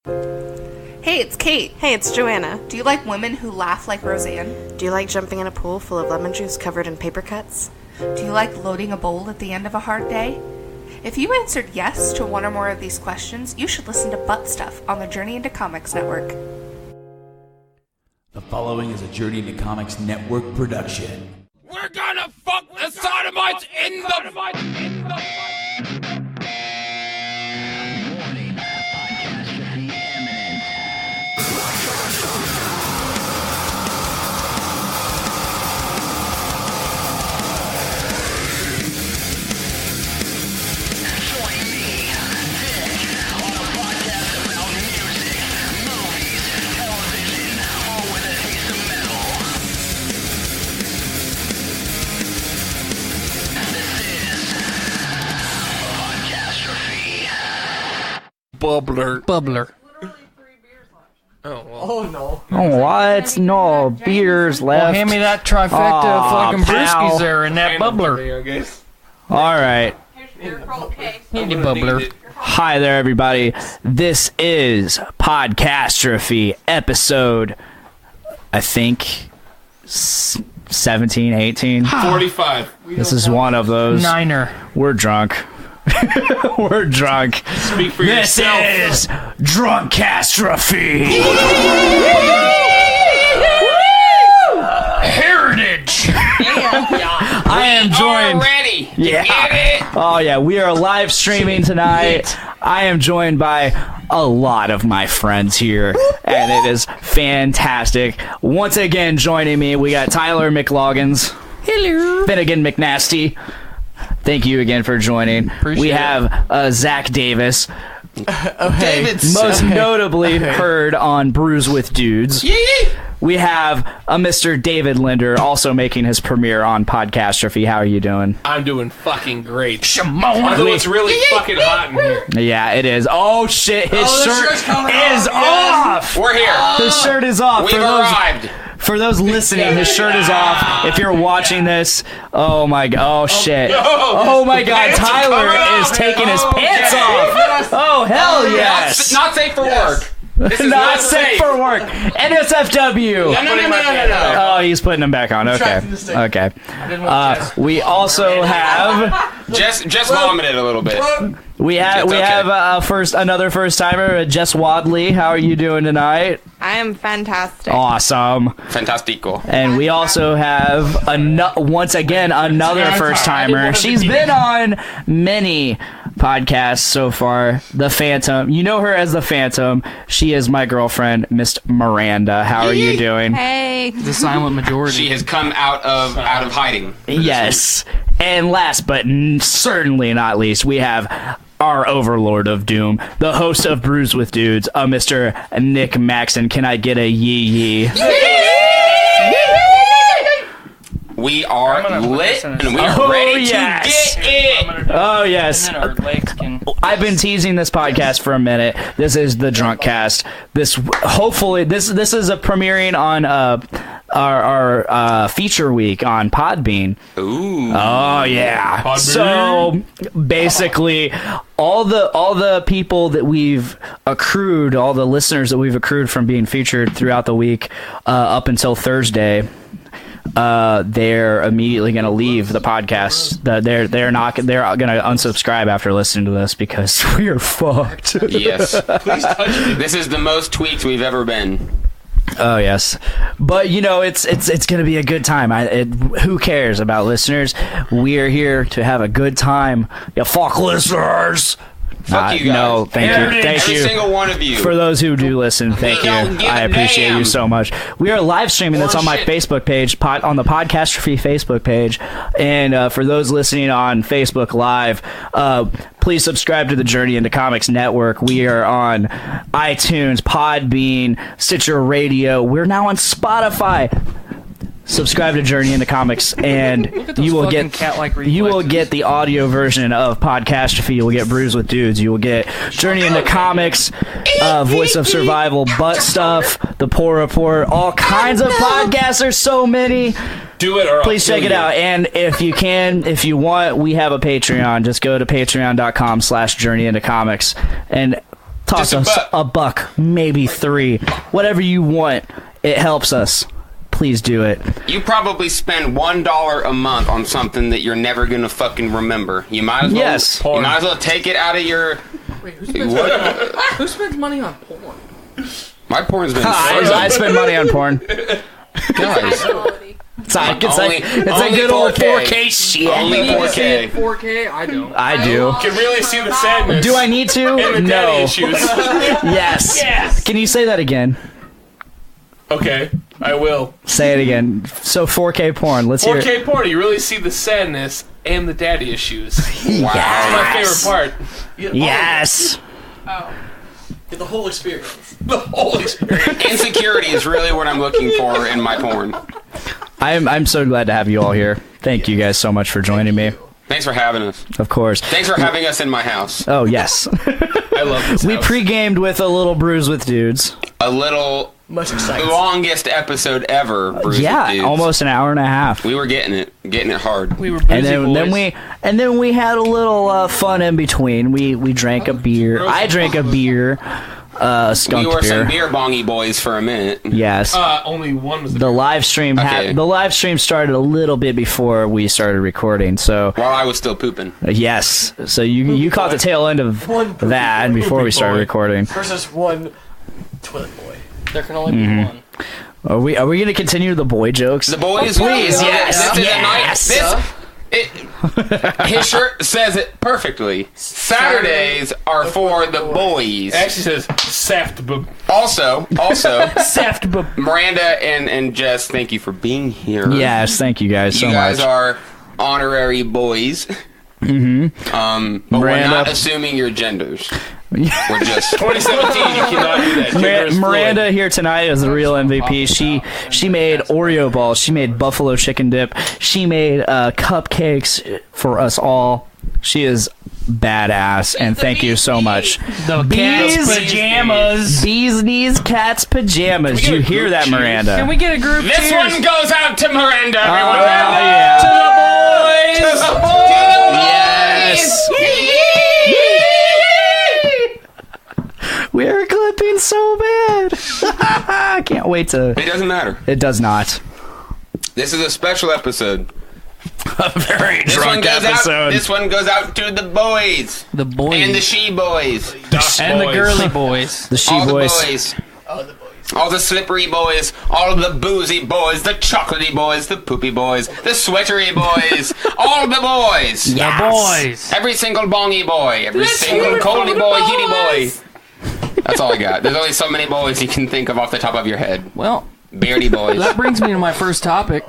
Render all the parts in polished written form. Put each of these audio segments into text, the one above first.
Hey, it's Kate. Hey, it's Joanna. Do you like women who laugh like Roseanne? Do you like jumping in a pool full of lemon juice covered in paper cuts? Do you like loading a bowl at the end of a hard day? If you answered yes to one or more of these questions, you should listen to Butt Stuff on the Journey into Comics Network. The following is a Journey into Comics Network production. We're gonna fuck the sodomites in the... Warning, podcastrophe imminent. Join me, Dick, on a podcast about music, movies, television, all with a taste of metal. This is Podcastrophe. Bubbler. Oh, what? No beers left. Well, hand me that trifecta of fucking pal. brewskis there and that bubbler. All right. Need the bubbler. Hi there, everybody. This is Podcastrophe episode, I think, 17, 18. 45. This is one of those. Niner. We're drunk. We're drunk. Speak for This yourself. is Drunkastrophe. Heritage. I am joined. Ready. Yeah. Get it? Oh, yeah. We are live streaming tonight. I am joined by a lot of my friends here, and it is fantastic. Once again, joining me, we got Tyler McLoggins. Hello. Finnegan McNasty. Thank you again for joining. We have Zach Davis. Most notably heard on Brews with Dudes. We have a Mr. David Linder also making his premiere on Podcastrophe. How are you doing? I'm doing fucking great. Although it's really fucking hot in here. Yeah, it is. Oh shit, his shirt is off. We're here. His shirt is off. We've arrived. For those listening, his shirt is off. If you're watching this, oh my god, oh shit. Oh my god, Tyler is taking his pants off. Oh hell yes. Not safe for work. This is Not safe for work. NSFW. No. Oh, he's putting them back on. Okay. Okay. We also have Just vomited a little bit. another first timer, Jess Wadley. How are you doing tonight? I am fantastic. Awesome. Fantastico. And we also have once again another first timer. She's been on many podcasts so far. The Phantom. You know her as the Phantom. She is my girlfriend, Miss Miranda. How are you doing? Hey. The silent majority. She has come out of hiding. Yes. And last but certainly not least, we have our overlord of doom, the host of Brews with Dudes, Mr. Nick Maxon. Can I get a yee? We are lit and we are ready to get it. Oh yes. I've been teasing this podcast for a minute. This is the Drunkcast. This is a premiering on our feature week on Podbean. Ooh. Oh yeah. Podbean. So basically all the people that we've accrued, all the listeners that we've accrued from being featured throughout the week up until Thursday, they're immediately going to leave the podcast. They're going to unsubscribe after listening to this because we are fucked. Yes. Please touch me. This is the most tweaked we've ever been. Oh yes, but you know it's going to be a good time. Who cares about listeners? We are here to have a good time. You fuck listeners. Fuck you guys. No, thank you. Every single one of you. For those who do listen, thank you. I appreciate you so much. We are live streaming this on my Facebook page, on the Podcastrophe Facebook page. And for those listening on Facebook Live, please subscribe to the Journey into Comics Network. We are on iTunes, Podbean, Stitcher Radio. We're now on Spotify. Subscribe to Journey into Comics, and you will get the audio version of Podcastrophe. You will get Brews with Dudes. You will get Journey into Comics, Voice of Survival, Butt Stuff, The Poor Report, all kinds of podcasts. There's so many. Do it or I'll Please check it out. And if you want, we have a Patreon. Just go to patreon.com/journeyintocomics and toss Just us a buck, maybe 3, whatever you want. It helps us. Please do it. You probably spend $1 a month on something that you're never gonna fucking remember. You might as well. Yes. You might as well take it out of your. Wait, who spends money on porn? My porn's been. I spend money on porn. Guys, It's a good old 4K shit. Only 4K. 4K? I don't. I do. You can really see the sadness. Do I need to? And the No. daddy issues. Yes. Yes. Can you say that again? Okay, I will. Say it again. So 4K porn. Let's hear it. 4K porn, you really see the sadness and the daddy issues. wow. That's my favorite part. Yes. Get the whole experience. The whole experience. Insecurity is really what I'm looking for in my porn. I'm so glad to have you all here. Thank you guys so much for joining me. Thanks for having us. Of course. Thanks for having us in my house. Oh, yes. I love this We house. pre-gamed with a little Brews with Dudes. A little longest episode ever. Bruce Yeah, with Dudes. almost an hour and a half. We were getting it hard. We were busy And then we had a little fun in between. We drank a beer. I drank a beer, skunk We were beer. some beer bongy boys for a minute. Yes. Only one was The live stream started a little bit before we started recording. So While I was still pooping. yes, so you caught the tail end of that before we started recording. Versus one toilet boy. There can only be one. Are we going to continue the boy jokes? The boys, Please, yes. yes. His shirt says it perfectly. Saturdays are for the boys. It actually says saft boob. Also, Saft boob. Miranda and Jess, thank you for being here. Yes, thank you guys so You guys much. are honorary boys. Mm-hmm. But we're Miranda- not assuming your genders. We're just 2017, you cannot do that. Gender is Miranda fluid. here tonight is the real MVP. She made Oreo balls. She made buffalo chicken dip. She made cupcakes for us all. She is badass, and thank you so much. The cat's pajamas. Bees knees, cat's pajamas. Can we You get a hear group that, cheers? Miranda? Can we get a group This cheers? one goes out to Miranda, everyone. yeah. To the boys. To the boys. Yes. We're clipping so bad. I can't wait to. It doesn't matter. It does not. This is a special episode. A very drunk episode. This one goes out to the boys. The boys. And the she boys. And the girly boys. The she All the boys. boys. All the slippery boys, all the boozy boys, the chocolatey boys, the poopy boys, the sweatery boys, all the boys. The boys. Every single bongy boy, every single coldy boy, heaty boy. That's all I got. There's only so many boys you can think of off the top of your head. Well, Beardy boys. that brings me to my first topic.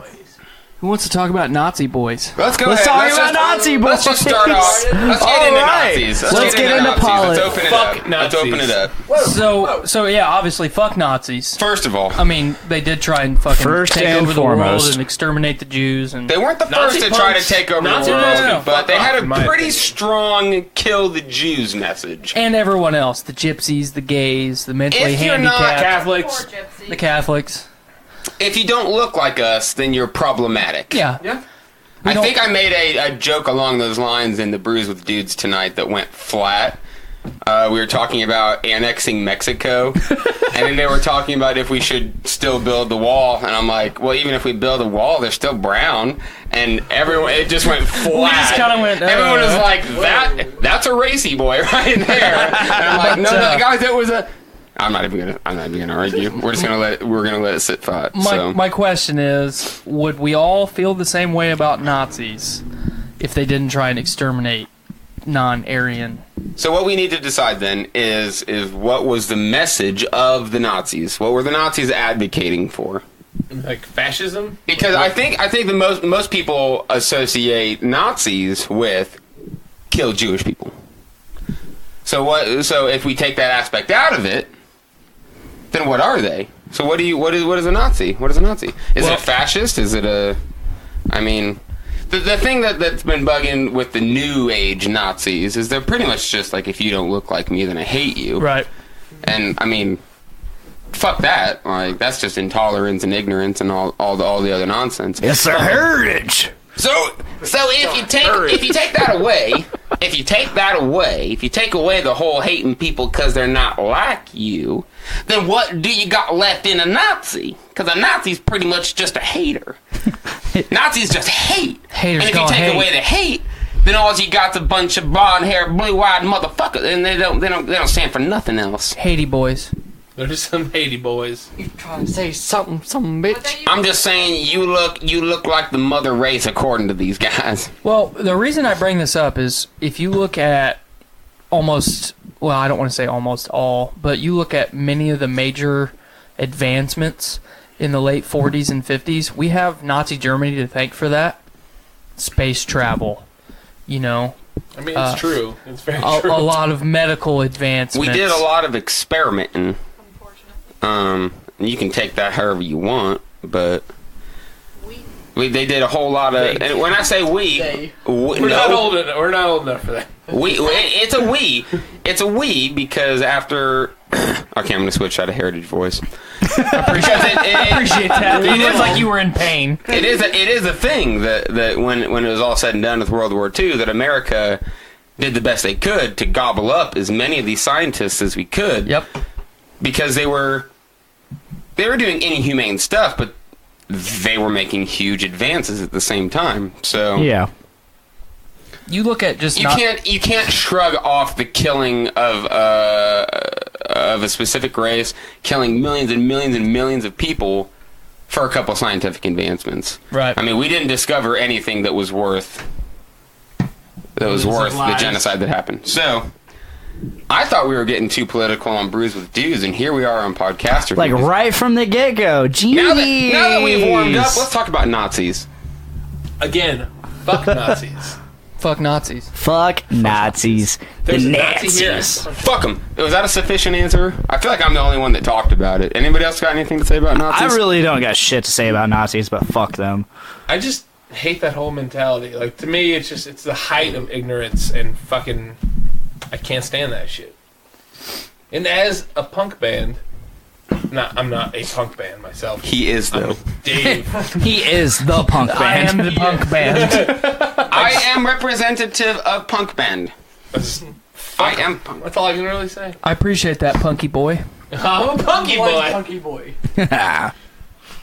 Who wants to talk about Nazi boys? Let's go Let's ahead. talk about Nazi boys. Let's just start off. Let's get into Nazis. Let's get into Nazis. politics. Let's open it Fuck up. Let's open it up. So yeah, obviously, fuck Nazis. First of all, I mean, they did try and fucking First take and over the world foremost. and exterminate the Jews. And they weren't the Nazi first to try to punks. take over Nazi the punks world, can but fuck they had off, in my a pretty opinion. strong kill the Jews message. and everyone else, the gypsies, the gays, the mentally If you're not handicapped, Catholics. the Catholics. If you don't look like us, then you're problematic. Yeah. I don't- think I made a joke along those lines in the Brews with Dudes tonight that went flat. We were talking about annexing Mexico, and then they were talking about if we should still build the wall, and I'm like, well, even if we build a wall, they're still brown, and everyone, it just went flat. just kinda went, everyone was like, that's a racy boy right there. And I'm like, no, guys, it was a... I'm not even gonna argue. We're gonna let it sit flat. My question is, would we all feel the same way about Nazis if they didn't try and exterminate non-Aryan? So what we need to decide then is what was the message of the Nazis? What were the Nazis advocating for? Like fascism? Because I think the most people associate Nazis with kill Jewish people. So if we take that aspect out of it, then what are they? So what is a Nazi? What is a Nazi? Is it a fascist? Is it a... I mean... The thing that's been bugging with the new age Nazis is they're pretty much just like, if you don't look like me, then I hate you. Right. And, I mean, fuck that. Like, that's just intolerance and ignorance and all the other nonsense. It's their heritage. So if you take that away, if you take that away, if you take away the whole hating people because they're not like you, then what do you got left in a Nazi? Because a Nazi's pretty much just a hater. Nazis just hate. Haters and if you gonna take hate. away the hate, then all you got's a bunch of blonde-haired, blue-eyed motherfuckers, and they don't stand for nothing else. Haiti boys. There's some Haiti boys. You trying to say something, bitch? I'm just saying, you look like the mother race according to these guys. Well, the reason I bring this up is if you look at almost, well, I don't want to say almost all, but you look at many of the major advancements in the late 40s and 50s, we have Nazi Germany to thank for that. Space travel, you know. I mean, it's true. It's very A true. lot of medical advancements. We did a lot of experimenting. You can take that however you want, but they did a whole lot of. And when I say we, We're not old enough for that. It's a we because after. Okay, I'm gonna switch out of heritage voice. I appreciate that. It is like you were in pain. It is a thing that when it was all said and done with World War II, that America did the best they could to gobble up as many of these scientists as we could. Yep. Because they were doing inhumane stuff, but they were making huge advances at the same time. So Yeah. You look at just you can't shrug off the killing of a specific race, killing millions and millions and millions of people for a couple scientific advancements. Right. I mean, we didn't discover anything that was worth the genocide that happened. So I thought we were getting too political on Brews with Dudes, and here we are on Podcastrophe. Like right from the get-go. Jeez. Now that we've warmed up, let's talk about Nazis. Again, fuck Nazis. fuck Nazis. Fuck Nazis. There's The a Nazi here. Nazis. Fuck them. Was that a sufficient answer? I feel like I'm the only one that talked about it. Anybody else got anything to say about Nazis? I really don't got shit to say about Nazis, but fuck them. I just hate that whole mentality. Like, to me, it's the height of ignorance and fucking... I can't stand that shit. And as a punk band... I'm not a punk band myself. He is, though. Dave. He is the punk band. I am the punk band. I am representative of punk band. I am punk. That's all I can really say. I appreciate that, punky boy. I'm a punky boy. Punky boy.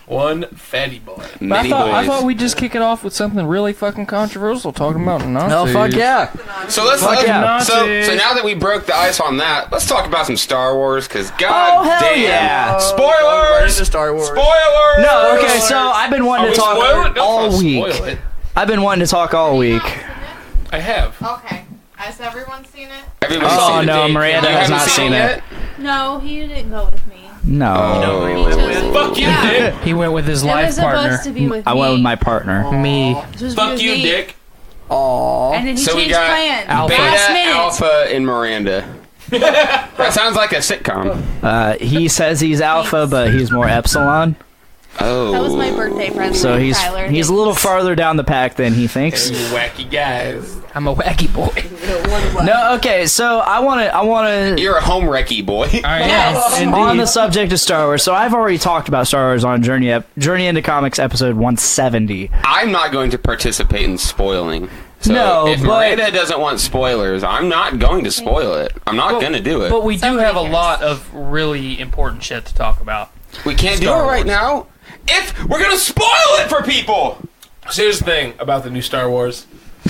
One fatty boy. I thought we'd just kick it off with something really fucking controversial, talking about Nazis. Oh, fuck yeah. So let's Fuck yeah. so now that we broke the ice on that, let's talk about some Star Wars, because god hell damn. yeah. Spoilers! Right into Star Wars. Spoilers! No, okay, so I've been wanting to Spoil talk it? Don't all spoil week. it. I've been wanting to talk all week. I have. Okay. Has everyone seen it? Everybody's Oh, seen it. no, Miranda You has haven't not seen it. yet? No, he didn't go with me. No. Fuck you, Yeah. Dick. He went with his It was life partner. supposed to be with I me. went with my partner. Me. This was Fuck with you, me. Dick. And then he So we changed got plans. Alpha. Last Beta, minute. Alpha, and Miranda. That sounds like a sitcom. He says he's alpha, but he's more epsilon. Oh. That was my birthday present. So he's Tyler. a little farther down the pack than he thinks. You wacky guys. I'm a wacky boy. No, okay, so I want to You're a home wrecky boy. Yes. on the subject of Star Wars. So I've already talked about Star Wars on Journey into Comics episode 170. I'm not going to participate in spoiling. So No, if but- Miranda doesn't want spoilers, I'm not going to spoil it. I'm not going to do it. But we do Somebody have a cares. lot of really important shit to talk about. We can't do it Star right Wars. now. If we're going to spoil it for people. So here's the thing about the new Star Wars.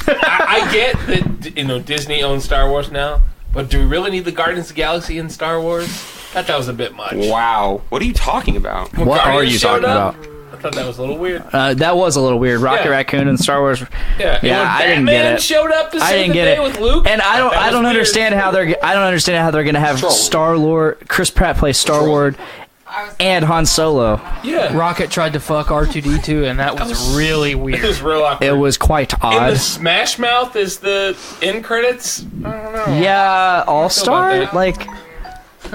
I get that Disney owns Star Wars now, but do we really need the Guardians of the Galaxy in Star Wars? I thought that was a bit much. Wow. What are you talking about? When What are Guardians you showed talking up, about? I thought that was a little weird. That was a little weird. Rocket Yeah. Raccoon and Star Wars. Yeah, and when I didn't Batman get it. showed up to I save didn't the get day it. with Luke, And I don't was weird. understand how they're gonna have Troll. Star-Lord, Chris Pratt plays Star-Lord, and Han Solo. Yeah, Rocket tried to fuck R2-D2, and that was really it weird. was real awkward. It was quite In odd. the Smash Mouth is the end credits. I don't know. Yeah, All-Star? that. Like,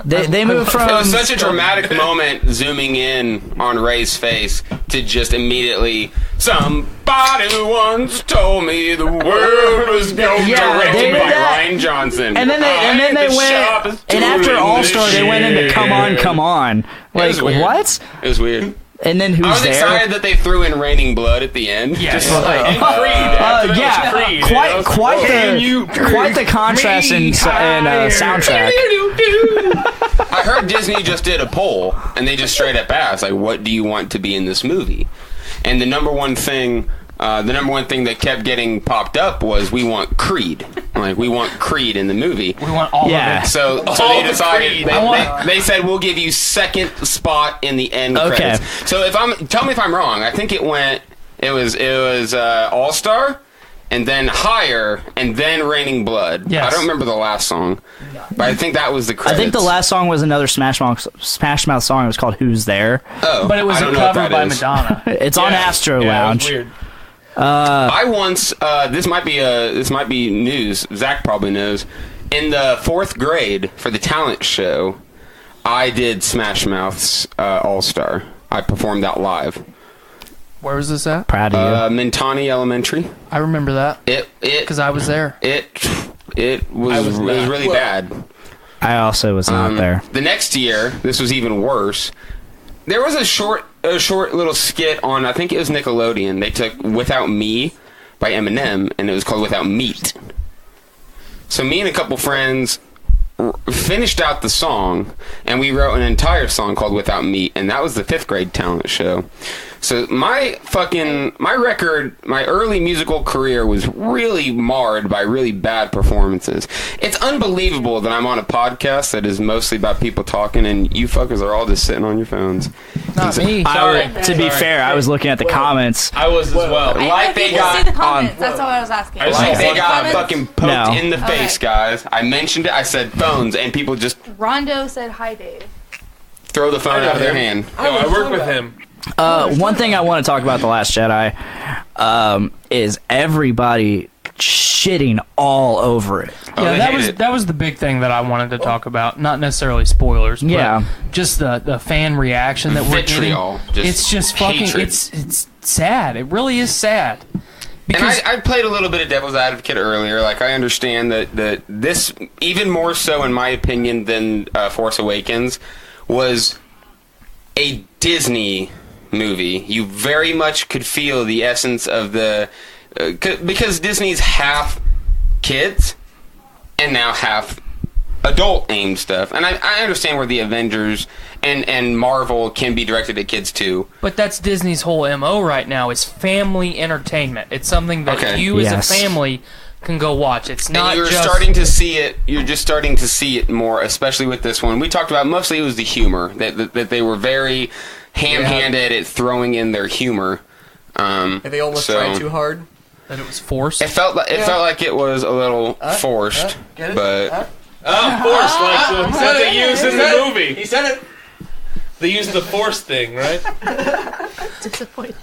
they moved from... It was such a dramatic moment zooming in on Ray's face to just immediately, somebody once told me the world was going Yeah, they directed did by that. Ryan Johnson. And then they went... And after All-Star, they went into Come On, Come On. Like, was weird. what? It was weird. And then who's I was there? excited that they threw in Raining Blood at the end. Yeah. Just And Creed. After that was Creed, quite the contrast in soundtrack. I heard Disney just did a poll, and they just straight up asked, like, what do you want to be in this movie? And the number one thing that kept getting popped up was, we want Creed. Like, we want Creed in the movie. We want all of it. So they decided, they said, we'll give you second spot in the end credits. So tell me if I'm wrong. I think it was All Star, and then Higher, and then Raining Blood. Yes. I don't remember the last song, but I think that was the credits. I think the last song was another Smash Mouth song. It was called "Who's There." Oh, But it was I a don't know what cover that by is. Madonna. It's on Astro Lounge. It was weird. I once this might be news. Zach probably knows. In the 4th grade for the talent show, I did Smash Mouth's All Star. I performed that live. Where was this at? Proud of you. Mentani Elementary. I remember that It because I was there. it was really bad. I also was not there. The next year, this was even worse. There was a short little skit on, I think it was Nickelodeon. They took Without Me by Eminem, and it was called Without Meat. So me and a couple friends finished out the song, and we wrote an entire song called Without Meat, and that was the 5th grade talent show. So my early musical career was really marred by really bad performances. It's unbelievable that I'm on a podcast that is mostly about people talking, and you fuckers are all just sitting on your phones. Not me. To be fair, I was looking at the comments. I was as well. I didn't see the comments. That's all I was asking. Like they got Comments? fucking poked in the face, guys. I mentioned it. I said phones, and people just Rondo said hi, Dave. throw the phone out of their hand. No, I worked with him. One thing I want to talk about The Last Jedi is everybody shitting all over it. Yeah, that was the big thing that I wanted to talk about. Not necessarily spoilers, but just the fan reaction that we're Vitriol, getting. just It's just fucking. hatred. It's sad. It really is sad. Because And I played a little bit of devil's advocate earlier. Like, I understand that this, even more so in my opinion than Force Awakens, was a Disney movie. You very much could feel the essence of the... because Disney's half kids and now half adult-aimed stuff. And I understand where the Avengers and Marvel can be directed at kids too. But that's Disney's whole MO right now is family entertainment. It's something that you as a family can go watch. It's not and you're just... starting to see it. You're just starting to see it more, especially with this one. We talked about mostly it was the humor that they were very ham-handed at throwing in their humor. They almost tried too hard. That it was forced. It felt like it was a little forced, Get it? but Forced, like what they use in the movie. He said it. They use the force thing, right? Disappointed.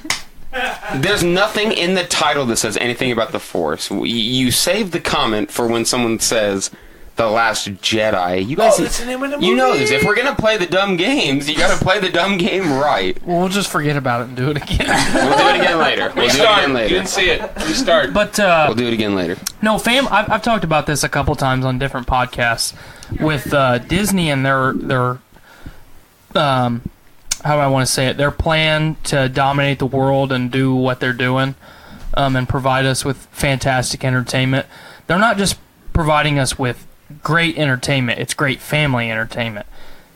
there's nothing in the title that says anything about the Force. You save the comment for when someone says The Last Jedi. You guys, that's the name of the you know movie. this. If we're gonna play the dumb games, you gotta play the dumb game right. Well, we'll just forget about it and do it again. We'll do it again later. We'll do it again You later. didn't see it. Restart. But We'll do it again later. no, I've talked about this a couple times on different podcasts with Disney and their how do I want to say it? Their plan to dominate the world and do what they're doing, and provide us with fantastic entertainment. They're not just providing us with great entertainment; it's great family entertainment.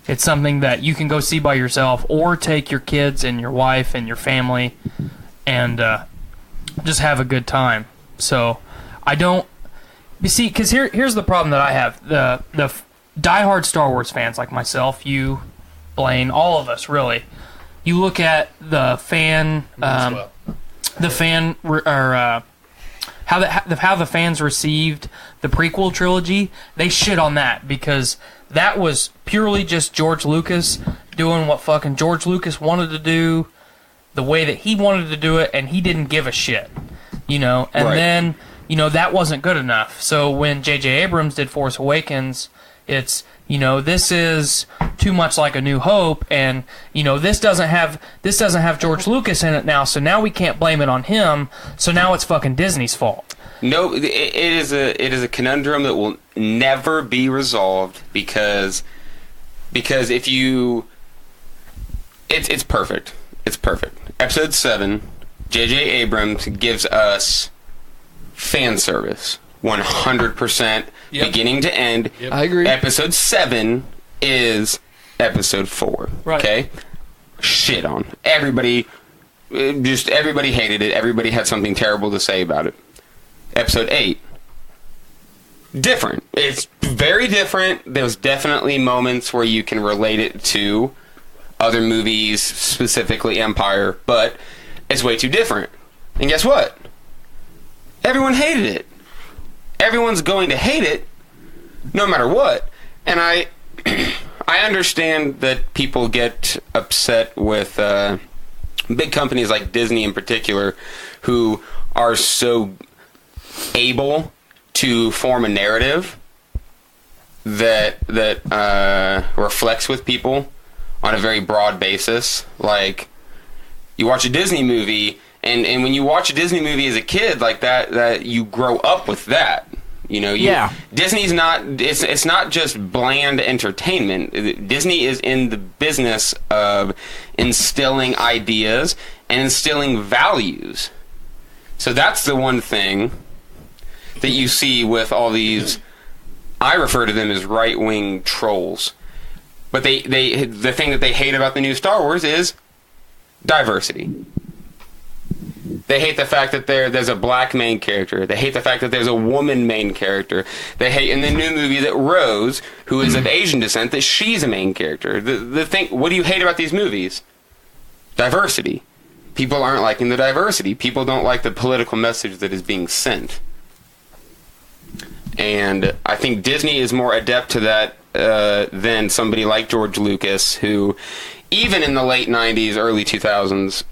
It's something that you can go see by yourself, or take your kids and your wife and your family, and just have a good time. So, I don't. You see, because here's the problem that I have: the diehard Star Wars fans like myself, you, Blaine, all of us really. You look at the fan, how the fans received the prequel trilogy. They shit on that because that was purely just George Lucas doing what fucking George Lucas wanted to do, the way that he wanted to do it, and he didn't give a shit, you know. And then, you know, that wasn't good enough. So when J.J. Abrams did Force Awakens, it's, you know, this is too much like A New Hope, and, you know, this doesn't have George Lucas in it now, so now we can't blame it on him, so now it's fucking Disney's fault. No, it is a conundrum that will never be resolved because if you, it's perfect. it's perfect. Episode 7, J.J. Abrams gives us fan service. 100%, beginning to end. Yep. I agree. Episode 7 is episode 4. Right. Okay? Shit on. Everybody hated it. Everybody had something terrible to say about it. Episode 8. Different. It's very different. There's definitely moments where you can relate it to other movies, specifically Empire, but it's way too different. And guess what? Everyone hated it. Everyone's going to hate it no matter what. And I understand that people get upset with big companies like Disney in particular, who are so able to form a narrative that reflects with people on a very broad basis. Like, you watch a Disney movie, and when you watch a Disney movie as a kid, like that you grow up with that. You know, Disney's not. It's not just bland entertainment. Disney is in the business of instilling ideas and instilling values. So that's the one thing that you see with all these. I refer to them as right-wing trolls. But the thing that they hate about the new Star Wars is diversity. They hate the fact that there's a black main character. They hate the fact that there's a woman main character. They hate in the new movie that Rose, who is of Asian descent, that she's a main character. The thing, what do you hate about these movies? Diversity. People aren't liking the diversity. People don't like the political message that is being sent. And I think Disney is more adept to that than somebody like George Lucas, who, even in the late 90s, early 2000s,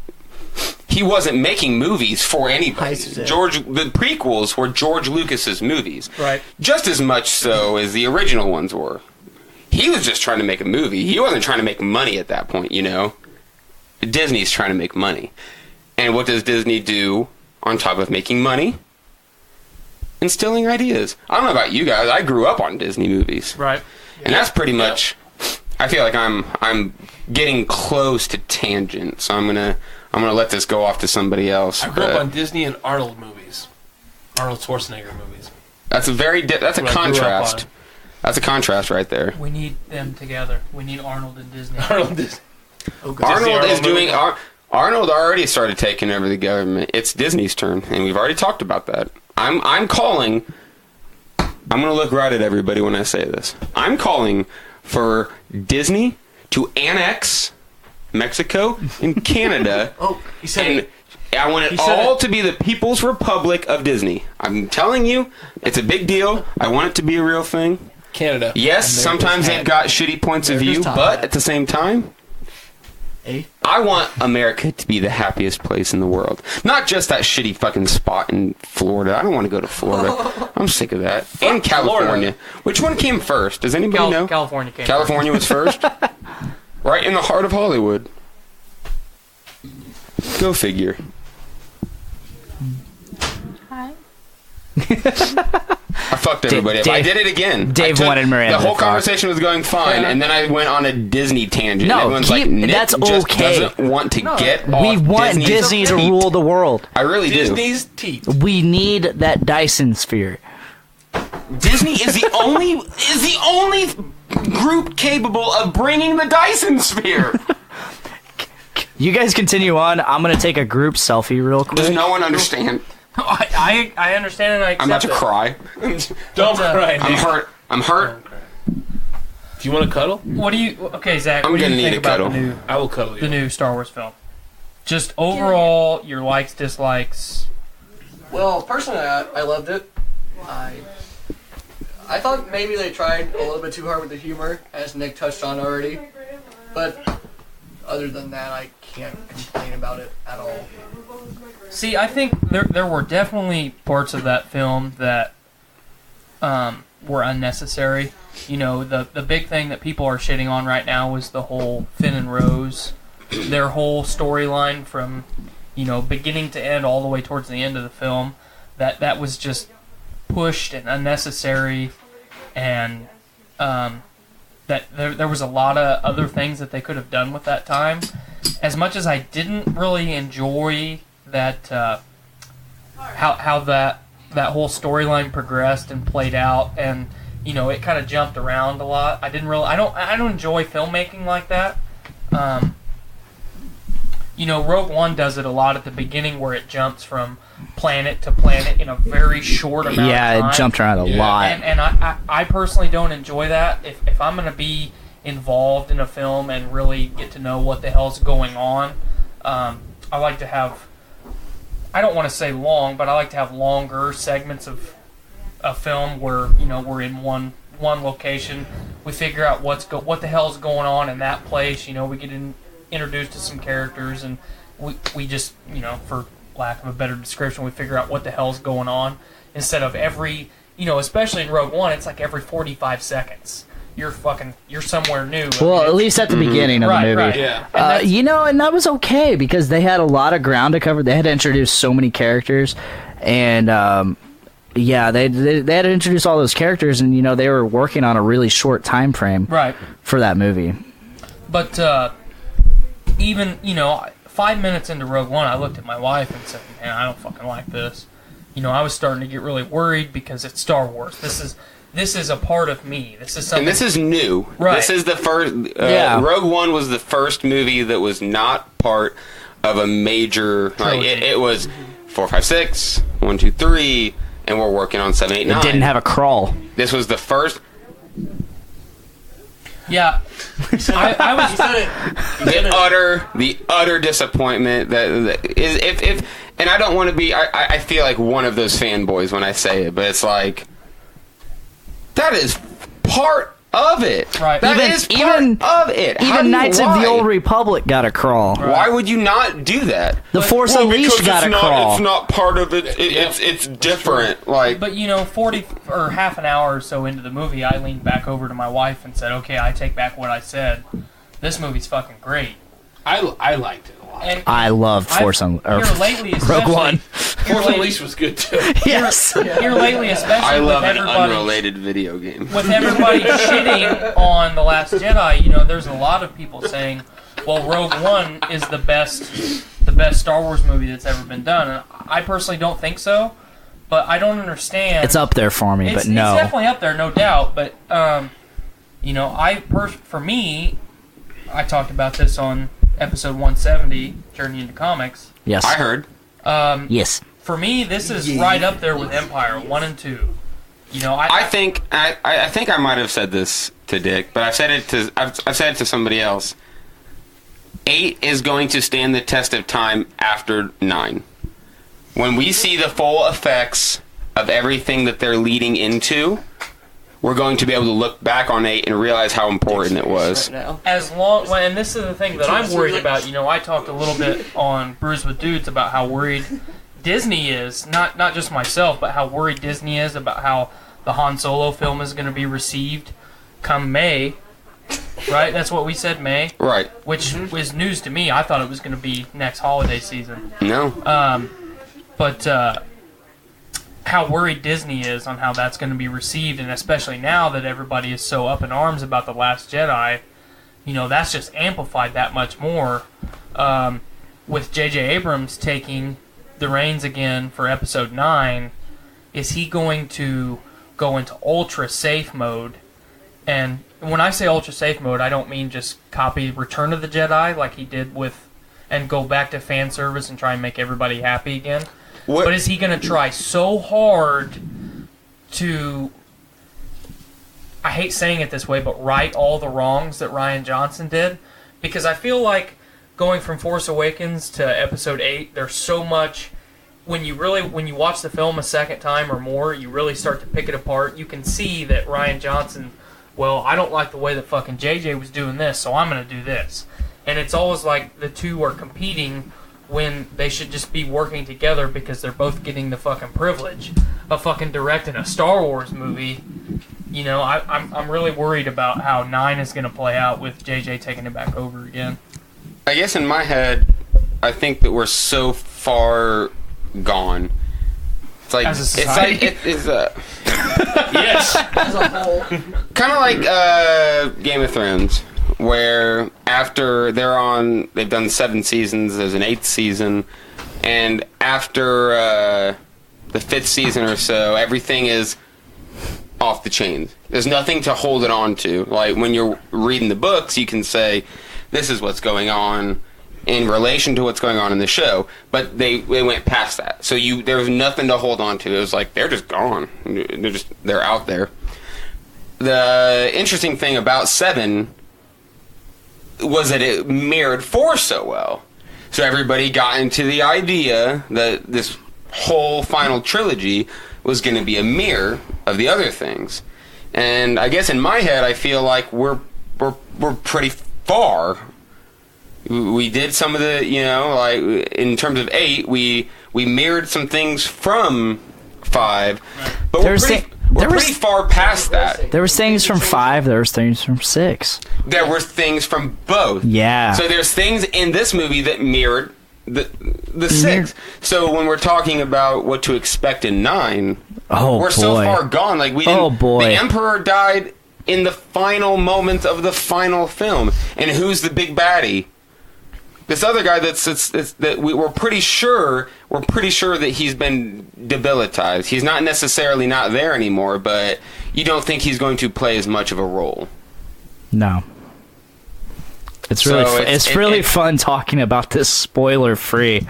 he wasn't making movies for anybody. The prequels were George Lucas's movies. Right. Just as much so as the original ones were. He was just trying to make a movie. He wasn't trying to make money at that point, you know? Disney's trying to make money. And what does Disney do on top of making money? Instilling ideas. I don't know about you guys. I grew up on Disney movies. Right. And that's pretty much... I feel like I'm getting close to tangent, so I'm gonna let this go off to somebody else. I grew up on Disney and Arnold movies, Arnold Schwarzenegger movies. That's a contrast. That's a contrast right there. We need them together. We need Arnold and Disney. Arnold Disney. Arnold already started taking over the government. It's Disney's turn, and we've already talked about that. I'm calling. I'm gonna look right at everybody when I say this. I'm calling for Disney to annex Mexico and Canada. He said it. I want it all to be the People's Republic of Disney. I'm telling you, it's a big deal. I want it to be a real thing. Canada. Yes, sometimes they've got shitty points of view, but at the same time, I want America to be the happiest place in the world. Not just that shitty fucking spot in Florida. I don't want to go to Florida. I'm sick of that. And California. Florida. Which one came first? Does anybody know? California came California was first? Right in the heart of Hollywood. Go figure. Hi. I fucked everybody up. I did it again. Dave wanted Miranda. The whole conversation was going fine, and then I went on a Disney tangent. No, everyone's like, Nick that's just okay. doesn't want to get off We want Disney to rule the world. I really Disney's teeth. We need that Dyson sphere. Disney is the only group capable of bringing the Dyson sphere. You guys continue on. I'm going to take a group selfie real quick. Does no one understand? I understand and I accept I'm about to it. cry. Don't cry. I'm hurt. I'm hurt. Do you want to cuddle? What do you... Okay, Zach, I'm what do gonna you need think a about cuddle. I will cuddle you. the new Star Wars film? Just overall, your likes, dislikes. Well, personally, I loved it. I thought maybe they tried a little bit too hard with the humor, as Nick touched on already. But other than that, I can't complain about it at all. See, I think there were definitely parts of that film that were unnecessary. You know, the big thing that people are shitting on right now was the whole Finn and Rose, their whole storyline from, you know, beginning to end all the way towards the end of the film. That was just pushed and unnecessary, and that there was a lot of other things that they could have done with that time. as much as I didn't really enjoy that how that whole storyline progressed and played out, and it kind of jumped around a lot. I don't enjoy filmmaking like that. Rogue One does it a lot at the beginning, where it jumps from planet to planet in a very short amount of time. Yeah, it jumped around a lot. And I personally don't enjoy that. If I'm going to be involved in a film and really get to know what the hell's going on, I like to have, I don't want to say long, but I like to have longer segments of a film where, we're in one location. We figure out what the hell's going on in that place. We get introduced to some characters, and we just, for lack of a better description, we figure out what the hell's going on, instead of every, especially in Rogue One, it's like every 45 seconds. You're somewhere new. Well, at least at the beginning of the movie. Right, yeah. And that was okay, because they had a lot of ground to cover. They had to introduce so many characters, and they had to introduce all those characters, and they were working on a really short time frame for that movie. But even 5 minutes into Rogue One, I looked at my wife and said, "Man, I don't fucking like this." I was starting to get really worried, because it's Star Wars. This is a part of me. This is something. And this is new. Right. This is the first. Rogue One was the first movie that was not part of a major. It was 4, 5, 6, 1, 2, 3, and we're working on 7, 8, 9. It didn't have a crawl. This was the first. Yeah, I was the utter disappointment that is if and I don't want to be. I feel like one of those fanboys when I say it, but it's like, that is part of it. Right. That is part of it. Even Knights of the Old Republic got a crawl. Right. Why would you not do that? The Force Unleashed got a crawl. It's not part of it. It's different. Like, but 40 or half an hour or so into the movie, I leaned back over to my wife and said, "Okay, I take back what I said. This movie's fucking great." I liked it a lot. And I loved Force Unleashed. Rogue One. Force Unleashed was good too. Yes. Here lately, especially I love with an everybody, unrelated video game. with everybody shitting on The Last Jedi, there's a lot of people saying, "Well, Rogue One is the best Star Wars movie that's ever been done." And I personally don't think so, but I don't understand. It's up there for me, but no. It's definitely up there, no doubt. But for me, I talked about this on episode 170, Journey into Comics. Yes. I heard. Yes. For me, this is right up there with Empire 1 and 2. I think I might have said this to Dick, but I've said it to somebody else. 8 is going to stand the test of time after 9. When we see the full effects of everything that they're leading into, we're going to be able to look back on 8 and realize how important it was. And this is the thing that I'm worried about. I talked a little bit on Brews with Dudes about how worried Disney is, not just myself, but how worried Disney is about how the Han Solo film is going to be received come May. Right? That's what we said, May. Right. Which was news to me. I thought it was going to be next holiday season. No. But how worried Disney is on how that's going to be received, and especially now that everybody is so up in arms about The Last Jedi, that's just amplified that much more. With J.J. Abrams taking the reins again for Episode 9, is he going to go into ultra safe mode? And when I say ultra safe mode, I don't mean just copy Return of the Jedi like he did with, and go back to fan service and try and make everybody happy again. What? But is he going to try so hard to, I hate saying it this way, but right all the wrongs that Rian Johnson did? Because I feel like going from Force Awakens to Episode 8, there's so much, when you watch the film a second time or more, you really start to pick it apart. You can see that Rian Johnson, well, I don't like the way that fucking JJ was doing this, so I'm going to do this. And it's always like the two are competing when they should just be working together, because they're both getting the fucking privilege of fucking directing a Star Wars movie. I'm really worried about how 9 is going to play out with JJ taking it back over again. I guess in my head, I think that we're so far gone. It's like as a society. It's Yes. As a whole. kind of like Game of Thrones, where after they've done 7 seasons, there's an 8th season, and after the 5th season or so, everything is off the chains. There's nothing to hold it on to. Like, when you're reading the books, you can say, this is what's going on in relation to what's going on in the show, but they went past that. So there was nothing to hold on to. It was like, they're just gone. They're out there. The interesting thing about 7 was that it mirrored 4 so well. So everybody got into the idea that this whole final trilogy was going to be a mirror of the other things. And I guess in my head, I feel like we're pretty far. We did some of the, like in terms of 8, we mirrored some things from 5, but we're pretty far past that. There was things from 5. There was things from 6. There were things from both. Yeah. So there's things in this movie that mirrored the 6. So when we're talking about what to expect in 9, we're so far gone. Like, we didn't. Oh boy. The Emperor died in the final moments of the final film, and who's the big baddie? This other guy that we're pretty sure that he's been debilitized. He's not necessarily not there anymore, but you don't think he's going to play as much of a role. No. It's really fun talking about this spoiler free.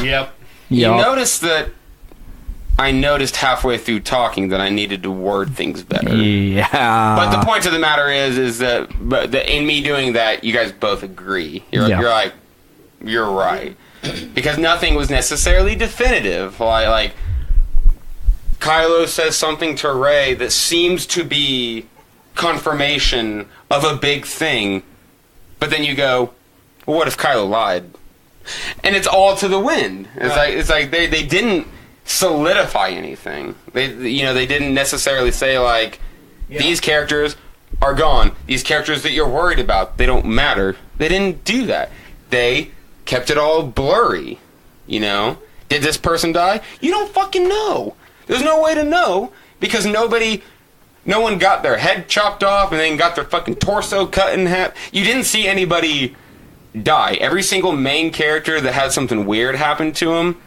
Yep. You notice that I noticed halfway through talking that I needed to word things better. Yeah. But the point of the matter is that in me doing that, you guys both agree. You're like, you're right. Because nothing was necessarily definitive. Like Kylo says something to Rey that seems to be confirmation of a big thing, but then you go, well, what if Kylo lied? And it's all to the wind. It's like they didn't solidify anything. They didn't necessarily say, like, these characters are gone. These characters that you're worried about, they don't matter. They didn't do that. They kept it all blurry. Did this person die? You don't fucking know. There's no way to know, because no one got their head chopped off and then got their fucking torso cut in half. You didn't see anybody die. Every single main character that had something weird happen to him,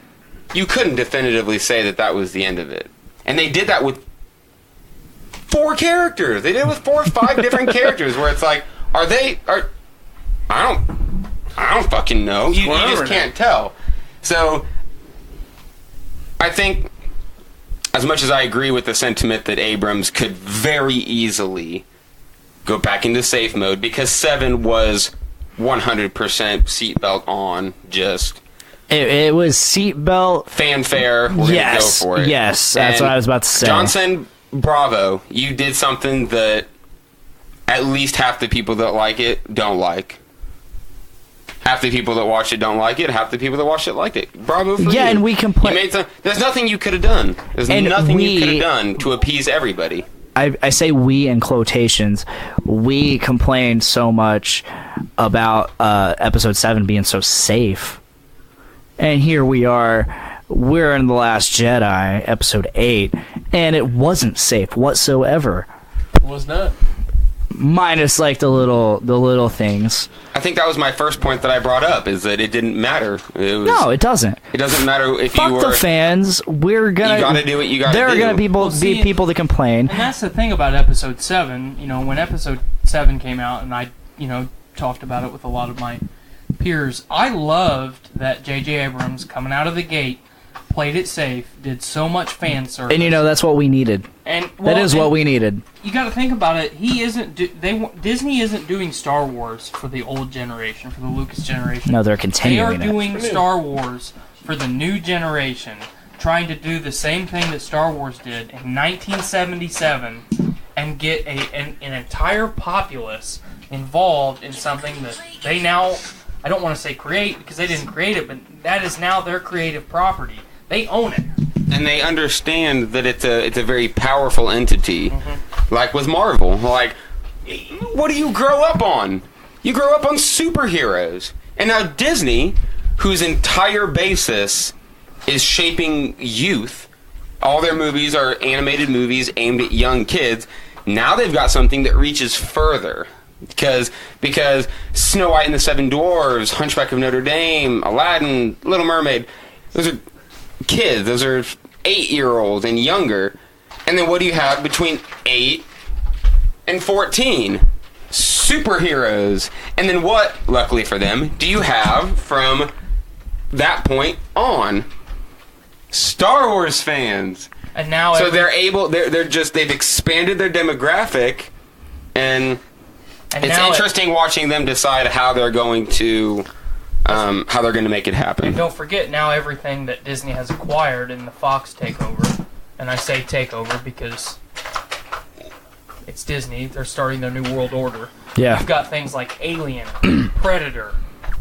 you couldn't definitively say that was the end of it. And they did that with 4 characters. They did it with 4 or 5 different characters, where it's like, I don't fucking know. You just can't tell. So I think, as much as I agree with the sentiment that Abrams could very easily go back into safe mode, because 7 was 100% seatbelt on, just... It was seatbelt... fanfare, we're going to go for it. Yes, that's what I was about to say. Johnson, bravo. You did something that at least half the people that like it don't like. Half the people that watch it don't like it. Half the people that watch it liked it. Bravo for you. Yeah, and we complain. There's nothing you could have done. There's nothing you could have done to appease everybody. I say we in quotations. We complained so much about episode 7 being so safe. And here we are. We're in The Last Jedi, episode 8, and it wasn't safe whatsoever. It was not. Minus, like, the little things. I think that was my first point that I brought up, is that it didn't matter. No, it doesn't. It doesn't matter if Fuck you were... the fans. We're gonna... You gotta do what you gotta do. There are gonna be people that complain. And that's the thing about episode 7. When episode 7 came out, and I, talked about it with a lot of my peers, I loved that J.J. Abrams, coming out of the gate, played it safe, did so much fan service. And that's what we needed. That is what we needed. You got to think about it. Disney isn't doing Star Wars for the old generation, for the Lucas generation. No, they're continuing. They are doing Star Wars for the new generation, trying to do the same thing that Star Wars did in 1977, and get an entire populace involved in something that they now, I don't want to say create, because they didn't create it, but that is now their creative property. They own it. And they understand that it's a very powerful entity. Mm-hmm. Like with Marvel. Like, what do you grow up on? You grow up on superheroes. And now Disney, whose entire basis is shaping youth, all their movies are animated movies aimed at young kids. Now they've got something that reaches further. Because Snow White and the Seven Dwarfs, Hunchback of Notre Dame, Aladdin, Little Mermaid, those are kids. Those are 8-year-olds and younger. And then what do you have between 8 and 14? Superheroes. And then what, luckily for them, do you have from that point on? Star Wars fans. And now so they've expanded their demographic, and it's interesting watching them decide how they're going to make it happen. And don't forget, now everything that Disney has acquired in the Fox takeover, and I say takeover because it's Disney, they're starting their new world order. Yeah. You've got things like Alien, Predator.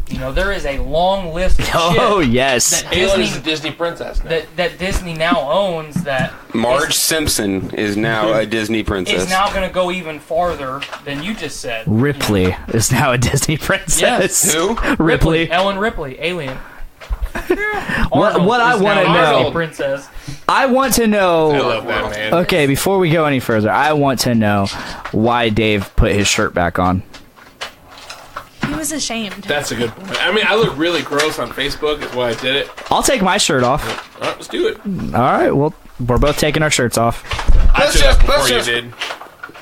You know, there is a long list of shit. Oh, yes. Alien is a Disney princess now. That Disney now owns that... Marge Simpson is now a Disney princess. Is now going to go even farther than you just said. Ripley is now a Disney princess. Yes. Who? Ripley. Ellen Ripley, Alien. What I want to know... Princess. I want to know... I love that, man. Okay, before we go any further, I want to know why Dave put his shirt back on. He was ashamed. That's a good point. I mean, I look really gross on Facebook. Is why I did it. I'll take my shirt off. All right, let's do it. All right, well, we're both taking our shirts off.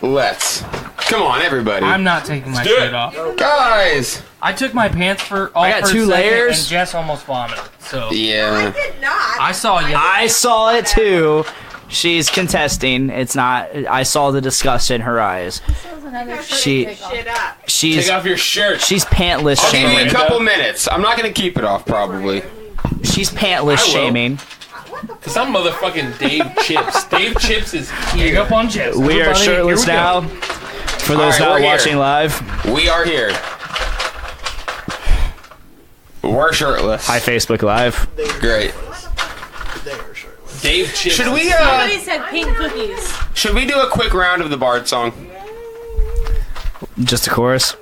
Let's. Come on, everybody. I'm not taking my shirt off. Guys! I took my pants off I got for 2 a second, layers. and Jess almost vomited. So Yeah. I saw you. I saw it too. She's contesting. It's not. I saw the disgust in her eyes. She's Take off your shirt. She's pantless I'll give you shaming. a couple minutes. I'm not going to keep it off, probably. She's pantless shaming. Because I'm motherfucking Dave Chips. Dave Chips is here. Up on Jess. We are Everybody, shirtless here we now. go. For those All right, not we're watching here. live, We are here. We're shirtless. hi Facebook Live. Great. Dave Chips. Should we Somebody said pink cookies. do a quick round of the Bard song? Just the chorus.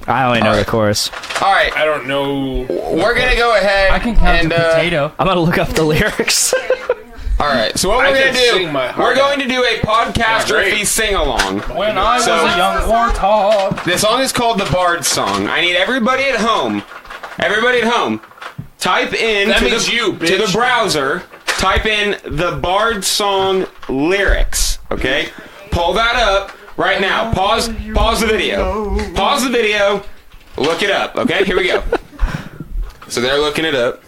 I only know the chorus. All right. I don't know. We're going to go ahead. I can count and, the potato. I'm gonna look up the lyrics. All right. So what I we're going can to sing do? my heart We're going to do a Podcastrophe Great. sing-along. When I was So- a young warthog. The song is called the Bard song. I need everybody at home. Type in That to means you, to the bitch. browser. Type in the Bard song lyrics. Okay. Pull that up right now. Pause the video. Pause the video. Look it up. Okay. Here we go. So they're looking it up.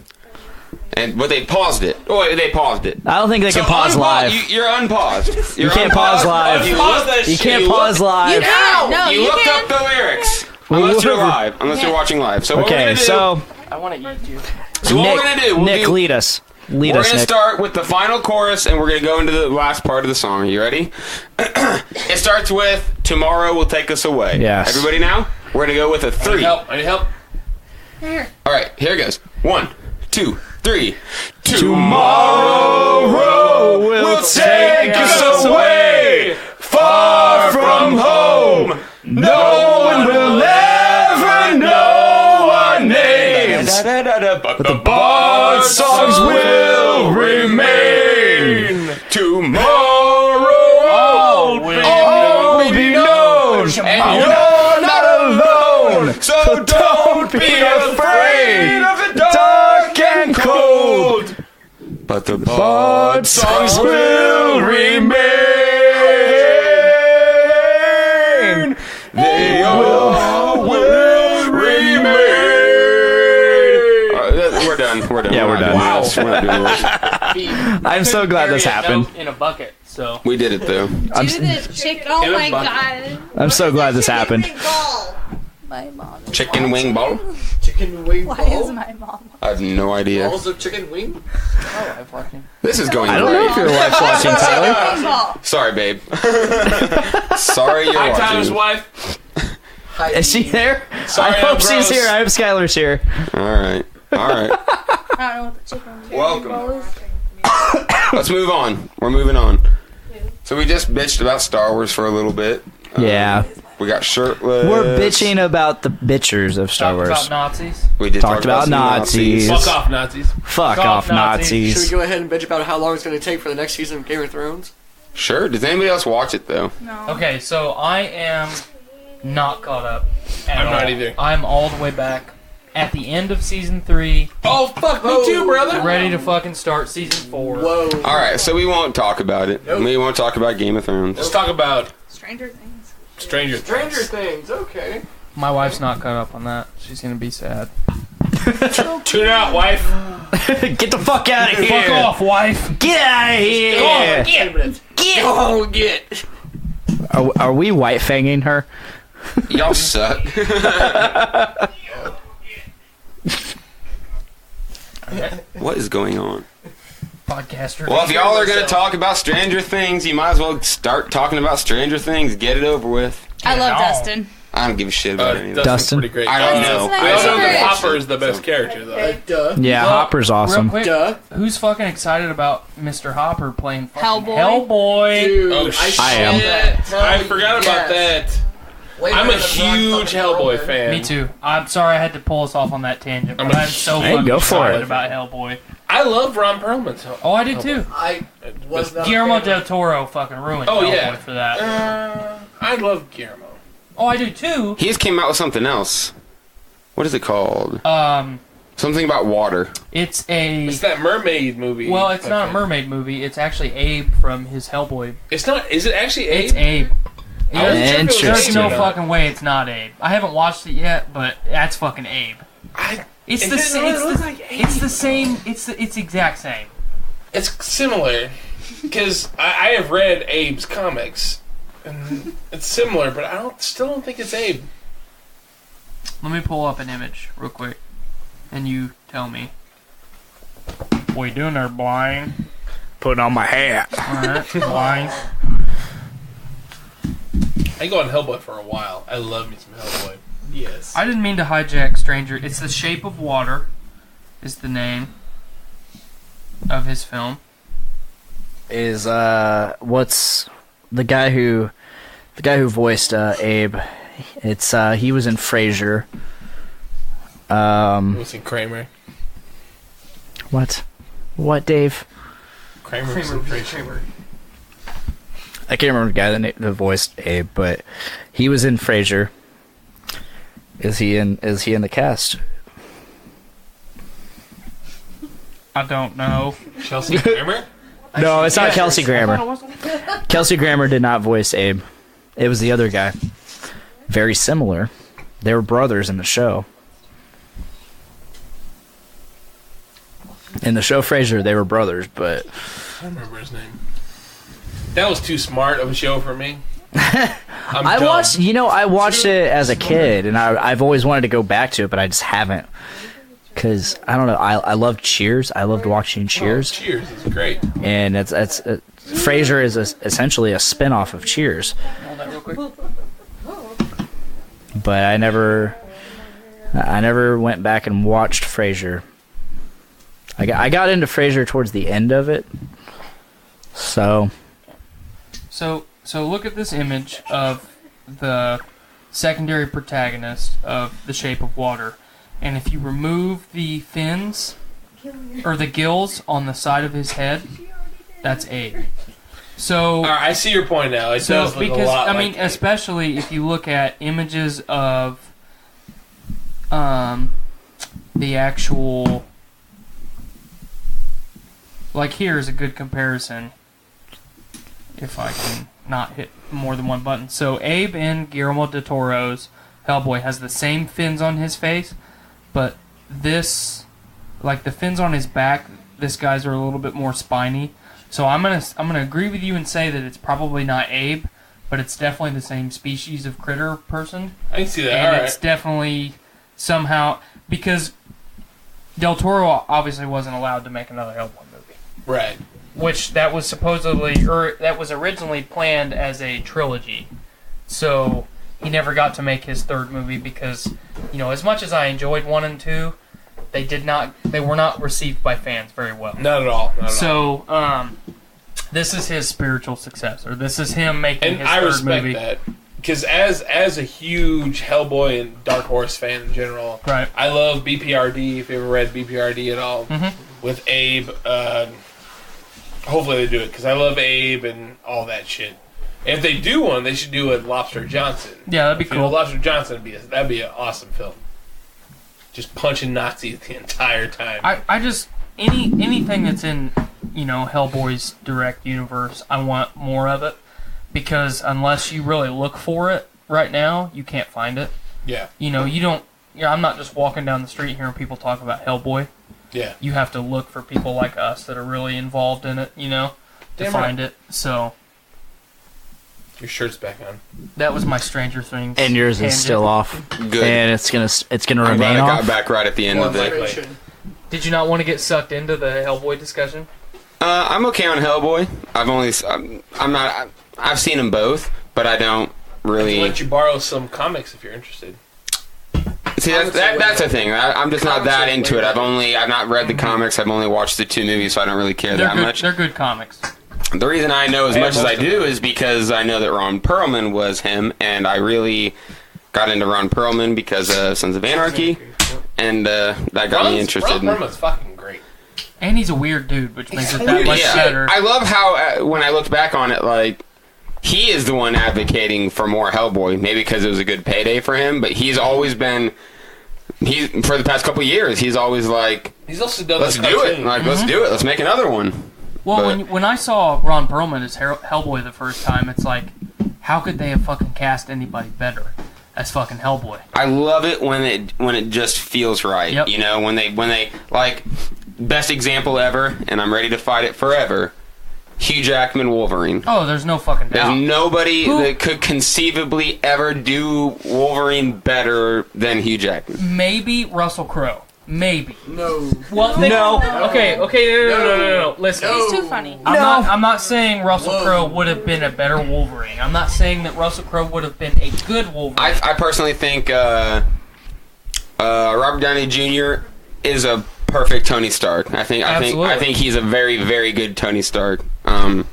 But they paused it. Oh, wait, they paused it. I don't think they can pause live. You're unpaused. You can't pause live. You Pause that You shit. can't pause live. You can. No, You you looked can. up the lyrics. Unless you're live. Unless you're watching live. So what we're Okay, gonna do, so I want to eat you. so what we're gonna do, Nick, lead us. Lead we're us, gonna Nick. start with the final chorus, and we're gonna go into the last part of the song. Are you ready? It starts with "Tomorrow Will Take Us Away." Yes. Everybody now? We're gonna go with a 3. I need help. All right, here it goes. 1, 2, 3. Tomorrow will take us away, far from home. No one will ever know our names, But the Bard songs will remain. Tomorrow All will be known, and you're not alone. So don't be afraid of the dark and cold. But the Bard songs will remain. They all will remain. We're done. Yeah, we're done. Wow. We're not doing this. I'm so glad this happened. In a bucket, so. We did it though. Do the chick. Oh In a my bucket. god. I'm so glad this happened. My mom. Chicken wing ball? Chicken wing Why ball? is my mom? I have no idea. Balls of chicken wing? Oh, I'm watching. This is going I don't know if great. your wife's watching, Tyler. Wing ball. Sorry, babe. Sorry you're Hi, Tyler's watching. wife. Is she there? Sorry, I hope I'm she's gross. here. I hope Skylar's here. All right. I don't know what the chicken wing Welcome. ball is. Let's move on. We're moving on. So we just bitched about Star Wars for a little bit. Yeah. We got shirtless. We're bitching about the bitchers of Star Talked Wars. about Nazis. We did talked talk about some Nazis. Fuck off, Nazis. Fuck Fuck off, Nazis. Should we Nazis. go ahead and bitch about how long it's going to take for the next season of Game of Thrones? Sure. Does anybody else watch it though? No. Okay, so I am not caught up. I'm all. not either. I'm all the way back at the end of season 3, Oh, fuck, me too, brother. ready to fucking start season 4. Whoa. All right, so we won't talk about it. Nope. We won't talk about Game of Thrones. Let's talk about Stranger Things. Stranger Stranger Things. Things, okay. My wife's not caught up on that. She's gonna be sad. Tune out, wife. Get the fuck out of here! Fuck off, wife. Get out of here! Go get. Are we white fanging her? Y'all suck. What is going on? Podcastrophe. Well, if y'all are going to talk about Stranger Things, you might as well start talking about Stranger Things. Get it over with. I love No. Dustin. I don't give a shit about any of that. Dustin? Pretty great. I don't know. Dustin's We all know my that favorite. Hopper is the best character, though. Duh. Yeah, Well, Hopper's awesome. Real quick, Duh. who's fucking excited about Mr. Hopper playing fucking Hellboy? Hellboy? Dude, Oh, I shit. am. I forgot about that. I'm a huge Hellboy fan. Me too. I'm sorry I had to pull us off on that tangent, but I'm so Hey, fucking go for excited it. about Hellboy. I love Ron Perlman's Hellboy. Oh, I did too. I was not Guillermo a fan del of- Toro fucking ruined Oh, Hellboy yeah. for that. I love Guillermo. Oh, I do too. He just came out with something else. What is it called? Something about water. It's It's that mermaid movie. well, it's not a Okay. mermaid movie. It's actually Abe from his Hellboy. It's not. Is it actually It's Abe? Abe. I wasn't sure if it was There's Abe no or not. fucking way it's not Abe. I haven't watched it yet, but that's fucking Abe. It's It the didn't same. really It's, look the, like Abe. it's the same. It's exact same. It's similar because I have read Abe's comics, and it's similar, but I still don't think it's Abe. Let me pull up an image real quick, and you tell me. What you doing there, blind? Putting on my hat. Alright, blind. I go on Hellboy for a while. I love me some Hellboy. Yes. I didn't mean to hijack Stranger. It's The Shape of Water, is the name of his film. Is what's the guy who voiced Abe? It's he was in Frasier. Listen, Kramer. What, Dave? Kramer was in Frasier. I can't remember the guy that voiced Abe, but he was in Frasier. Is he in the cast? I don't know. Chelsea Kramer? No, it's not Kelsey Grammer. Kelsey Grammer did not voice Abe. It was the other guy. Very similar. They were brothers in the show. In the show Frasier, they were brothers, but I don't remember his name. That was too smart of a show for me. I watched it as a kid, and I've always wanted to go back to it, but I just haven't. Because, I don't know, I loved Cheers. I loved watching Cheers. Oh, Cheers is great. And Frasier is essentially a spin-off of Cheers. Hold that real quick. But I never went back and watched Frasier. I got into Frasier towards the end of it. So look at this image of the secondary protagonist of The Shape of Water. And if you remove the fins or the gills on the side of his head, that's Abe. So All right, I see your point now. It does look because a lot I like mean, Abe. especially if you look at images of the actual, like, here's a good comparison. If I can not hit more than one button. So Abe in Guillermo del Toro's Hellboy has the same fins on his face, but this, like the fins on his back, this guy's are a little bit more spiny. So I'm gonna agree with you and say that it's probably not Abe, but it's definitely the same species of critter person. I can see that. And All right. it's definitely somehow, because Del Toro obviously wasn't allowed to make another Hellboy movie. Right. Which that was supposedly, or that was originally planned as a trilogy. So he never got to make his third movie because, you know, as much as I enjoyed 1 and 2, they were not received by fans very well. Not at all. Not at all. So, this is his spiritual successor. This is him making And his I third respect movie. that. Because as a huge Hellboy and Dark Horse fan in general, Right. I love BPRD, if you ever read BPRD at all, with Abe. Hopefully they do it because I love Abe and all that shit. If they do one, they should do it Lobster Johnson. Yeah, that'd be If you know cool. Lobster Johnson that'd be an awesome film. Just punching Nazis the entire time. I just anything that's in Hellboy's direct universe, I want more of it because unless you really look for it right now, you can't find it. Yeah. You don't. I'm not just walking down the street hearing people talk about Hellboy. Yeah. You have to look for people like us that are really involved in it, to Damn find right. it. So Your shirt's back on. that was my Stranger Things. And yours is tangent. still off. Good. And it's gonna I'm remain glad I got off. back right at the end of it. Likely. Did you not want to get sucked into the Hellboy discussion? I'm okay on Hellboy. I've seen them both, but I don't I'll really. let you borrow some comics if you're interested. See, that's the thing. I'm just not that into it. I've not read the comics. I've only watched the 2 movies, so I don't really care They're that good. much. They're good comics. The reason I know as I much have as I most of do them. is because I know that Ron Perlman was him, and I really got into Ron Perlman because of Sons of Anarchy, and that got me interested. Ron Perlman's fucking great. And he's a weird dude, which makes it that much Yeah, better. I love how when I looked back on it, like he is the one advocating for more Hellboy. Maybe because it was a good payday for him, but he's always been. For the past couple of years, he's always like, He's also done let's the do it. cartoon. Like, let's do it. Let's make another one. Well, But- when I saw Ron Perlman as Hellboy the first time, it's like, how could they have fucking cast anybody better as fucking Hellboy? I love it when it just feels right. Yep. You know, when they like best example ever, and I'm ready to fight it forever. Hugh Jackman Wolverine. Oh, there's no fucking There's doubt. nobody Who- that could conceivably ever do Wolverine better than Hugh Jackman. Maybe Russell Crowe. Maybe. No. Well, No. Okay. No. Listen. He's too funny. I'm not saying Russell Crowe would have been a better Wolverine. I'm not saying that Russell Crowe would have been a good Wolverine. I personally think Robert Downey Jr. is a perfect Tony Stark. I think he's a very, very good Tony Stark. I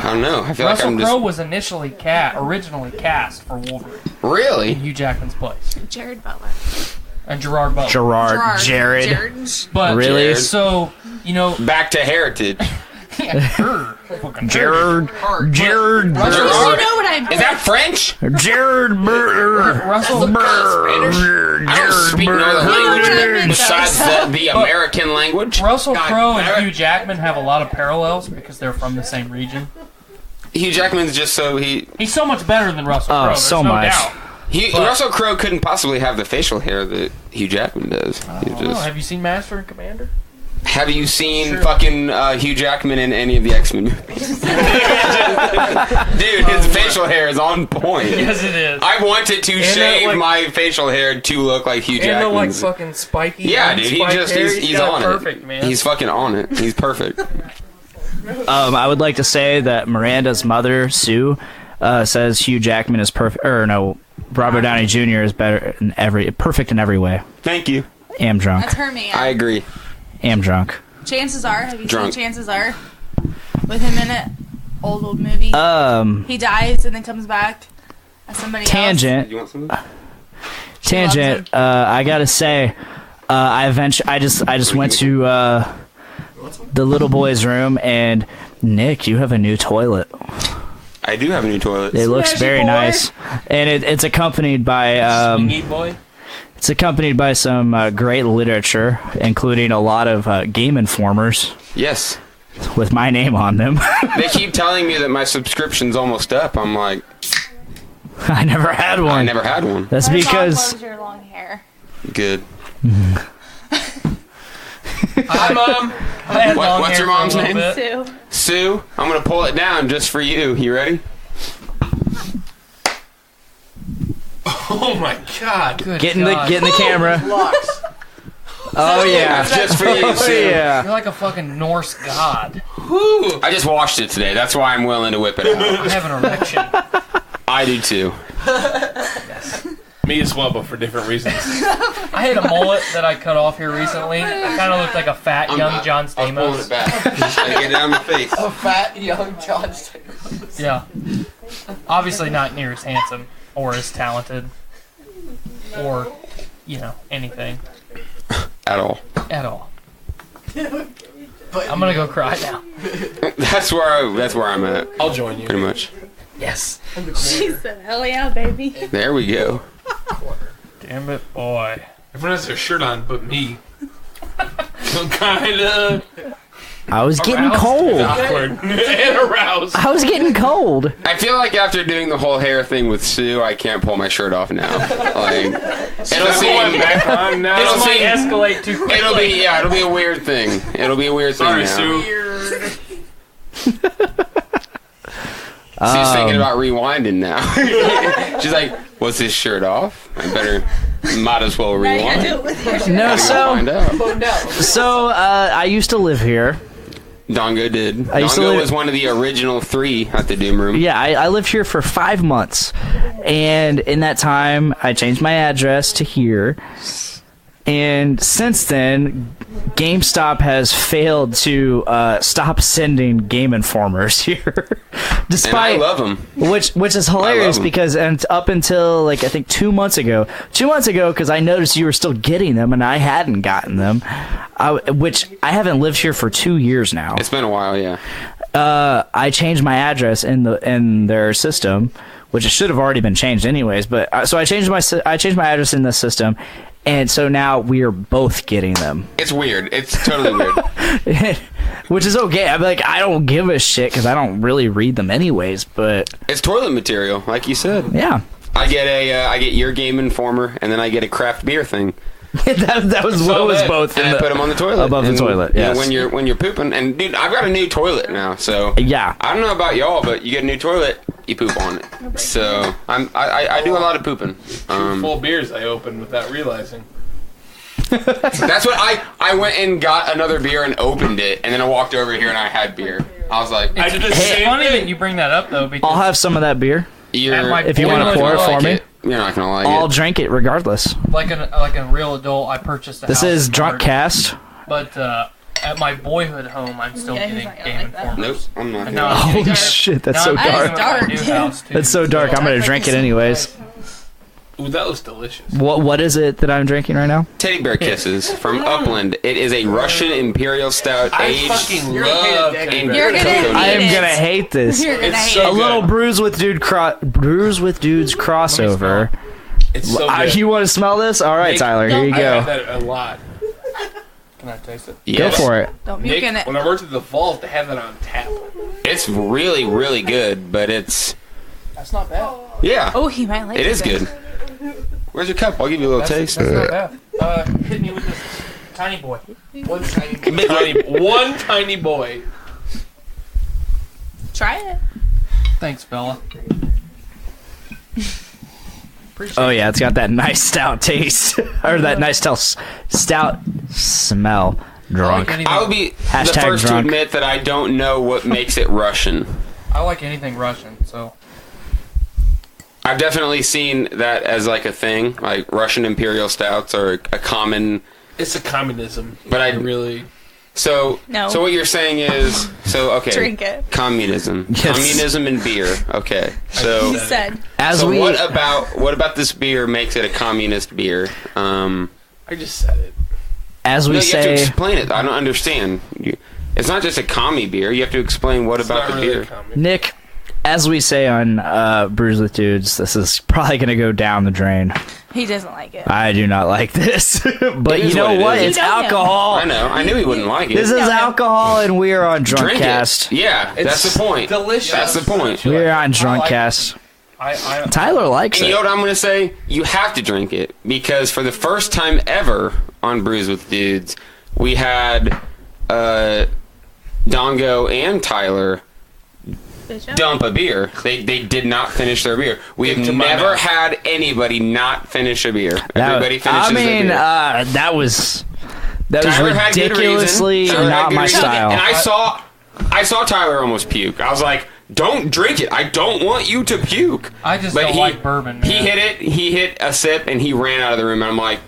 don't know. I feel like Russell I'm Crowe just was originally cast for Wolverine in really. Hugh Jackman's place, Jared Butler. and Gerard Butler. Jared. But Really? So Back to heritage. fucking Jared. You know what I meant. Is that French? Jared. Russell. I don't speak no other language mean, besides the American language. Russell God Crowe damn and it. Hugh Jackman have a lot of parallels because they're from the same region. Hugh Jackman's just so He's so much better than Russell Oh, Crowe. There's so no much. doubt. Russell Crowe couldn't possibly have the facial hair that Hugh Jackman does. Have you seen Master and Commander? Have you seen fucking Hugh Jackman in any of the X-Men movies? Dude, his facial hair is on point. Yes, it is. I wanted to shave like- my facial hair to look like Hugh And the like Jackman's. fucking spiky. Yeah, dude, he's got on perfect, it. man. He's fucking on it. He's perfect. I would like to say that Miranda's mother, Sue, says Hugh Jackman is perfect. Or no, Robert Downey Jr. is perfect in every way. Thank you. Am drunk. That's her man. I agree. Am drunk. Chances are, have you Drunk. seen Chances Are? With him in it. Old movie. He dies and then comes back as somebody Tangent. You want some? Tangent. I gotta say, I just went to the little boy's room, and Nick, you have a new toilet. I do have a new toilet. It looks Smashy very boy. nice, and it's accompanied by Swingy boy. it's accompanied by some great literature, including a lot of Game Informers Yes. with my name on them. They keep telling me that my subscription's almost up. I'm like, I never had one. I never had one. That's My mom because loves your long hair. Good. Hi, Mom. I had long What's hair your for a mom's little name? bit. Sue. Sue, I'm gonna pull it down just for you. You ready? Oh my god. Good get in the God. camera. Locks. Oh yeah. Just for you, Oh Sue. yeah. You're like a fucking Norse god. I just washed it today. That's why I'm willing to whip it out. I have an erection. I do too. Me as well, but for different reasons. I had a mullet that I cut off here recently. I kind of looked like a fat young John I'm pulling Stamos. it back. I get it out of my face. A fat young John Stamos. Yeah. Obviously not near as handsome or as talented or, anything At all. at all. I'm gonna go cry now. That's where I'm at. I'll join you. Pretty much. Yes. She said, hell yeah, baby. There we go. Damn it, boy. Everyone has their shirt on, but me. I'm kind of I was getting cold. awkward and aroused. I was getting cold. I feel like after doing the whole hair thing with Sue, I can't pull my shirt off now. Like, it'll seem back on now. It'll This might seem- escalate too quickly. it'll be a weird thing. It'll be a weird Sorry, thing now. Sue. She's thinking about rewinding now. She's like, "Was his shirt off? Might as well Now you gotta rewind." do it with your shirt. No, Find so out. I used to live here. Dongo did. I used to Dongo live- was one of the original 3 at the Doom Room. Yeah, I lived here for 5 months, and in that time, I changed my address to here. And since then, GameStop has failed to stop sending Game Informers here, despite And I love them. which is hilarious 'em. because and up until like I think 2 months ago, because I noticed you were still getting them and I hadn't gotten them, which I haven't lived here for 2 years now. It's been a while, yeah. I changed my address in their system, which it should have already been changed anyways. But so I changed my address in the system, and so now we are both getting them, It's weird. It's totally weird. which is okay. I'm like, I don't give a shit because I don't really read them anyways. But It's toilet material, like you said. yeah, I get your Game Informer, and then I get a craft beer thing. that was what it was both. And I put them on the toilet. above the And, toilet. you know, Yes. when you're pooping, and dude, I've got a new toilet now, so Yeah. I don't know about y'all, but you get a new toilet, you poop on it. So I do a lot of pooping. Full beers I opened without realizing. That's what I went and got another beer and opened it, and then I walked over here and I had beer. I was like, I did the It's same funny thing. that you bring that up though, because I'll have some of that beer if you want to boyhood, pour it for me. You're not gonna like I'll it. drink it regardless. like a real adult, I purchased a This house is in Drunk Oregon, Cast. But at my boyhood home, I'm still Yeah, he's getting not gonna Game like that. Informers. Nope, I'm not. And Gonna. now I'm Holy getting- shit, that's now so I'm getting dark. them at my new Dark. house, too. That's so dark. I'm gonna drink it anyways. Ooh, that was delicious. What is it that I'm drinking right now? Teddy Bear Kisses from Upland. It is a Russian Imperial Stout I aged fucking You're love gonna hate Teddy it. Bear. You're gonna Coconut. I am hate it. gonna hate this. You're gonna It's hate so it. A little good. Bruise with Dudes crossover. It's so good. You want to smell this? All right, Nick, Tyler. Here you I had go. that a lot. Can I taste it? Go Yes. for it. Don't puke Nick, in it. when I worked at the vault, they have that on tap. It's really, really good, but it's That's not bad. yeah, Oh, he might like it is good. Where's your cup? I'll give you a little taste. That's not bad. Hit me with this tiny boy. One tiny boy. Try it. Thanks, Bella. Oh yeah, it's got that nice stout taste, or that nice stout smell. Drunk. I would be the Hashtag first drunk. to admit that I don't know what makes it Russian. I like anything Russian, so I've definitely seen that as like a thing. Like Russian Imperial Stouts are a common. It's a communism. But I really. So No. So what you're saying is okay. Drink it. Communism. Yes. Communism and beer. Okay. So He said. As so we what about this beer makes it a communist beer? I just said it. as we No, you have to say, explain it. I don't understand. It's not just a commie beer. You have to explain what It's about not the really beer. a comic. Nick, as we say on Brews with Dudes, this is probably gonna go down the drain. He doesn't like it. I do not like this, but It you is know what it what? is. It's You don't know. alcohol. I know. I knew he wouldn't like it. This is No, no. alcohol, and we are on Drink Drunkcast. it. Yeah, that's the point. Delicious. That's the point. We're on I like Drunkcast. I Tyler likes And you know it. what I'm going to say? You have to drink it because for the first time ever on Brews with Dudes, we had Dongo and Tyler dump a beer. They did not finish their beer. We have Into my never mouth. had anybody not finish a beer. Everybody finishes I mean, their beer. that was Tyler had good ridiculously reason. Tyler had not good my reason. style. And I saw Tyler almost puke. I was like, "Don't drink it. I don't want you to puke." I just But don't like bourbon, man. He hit it. He hit a sip and he ran out of the room. And I'm like,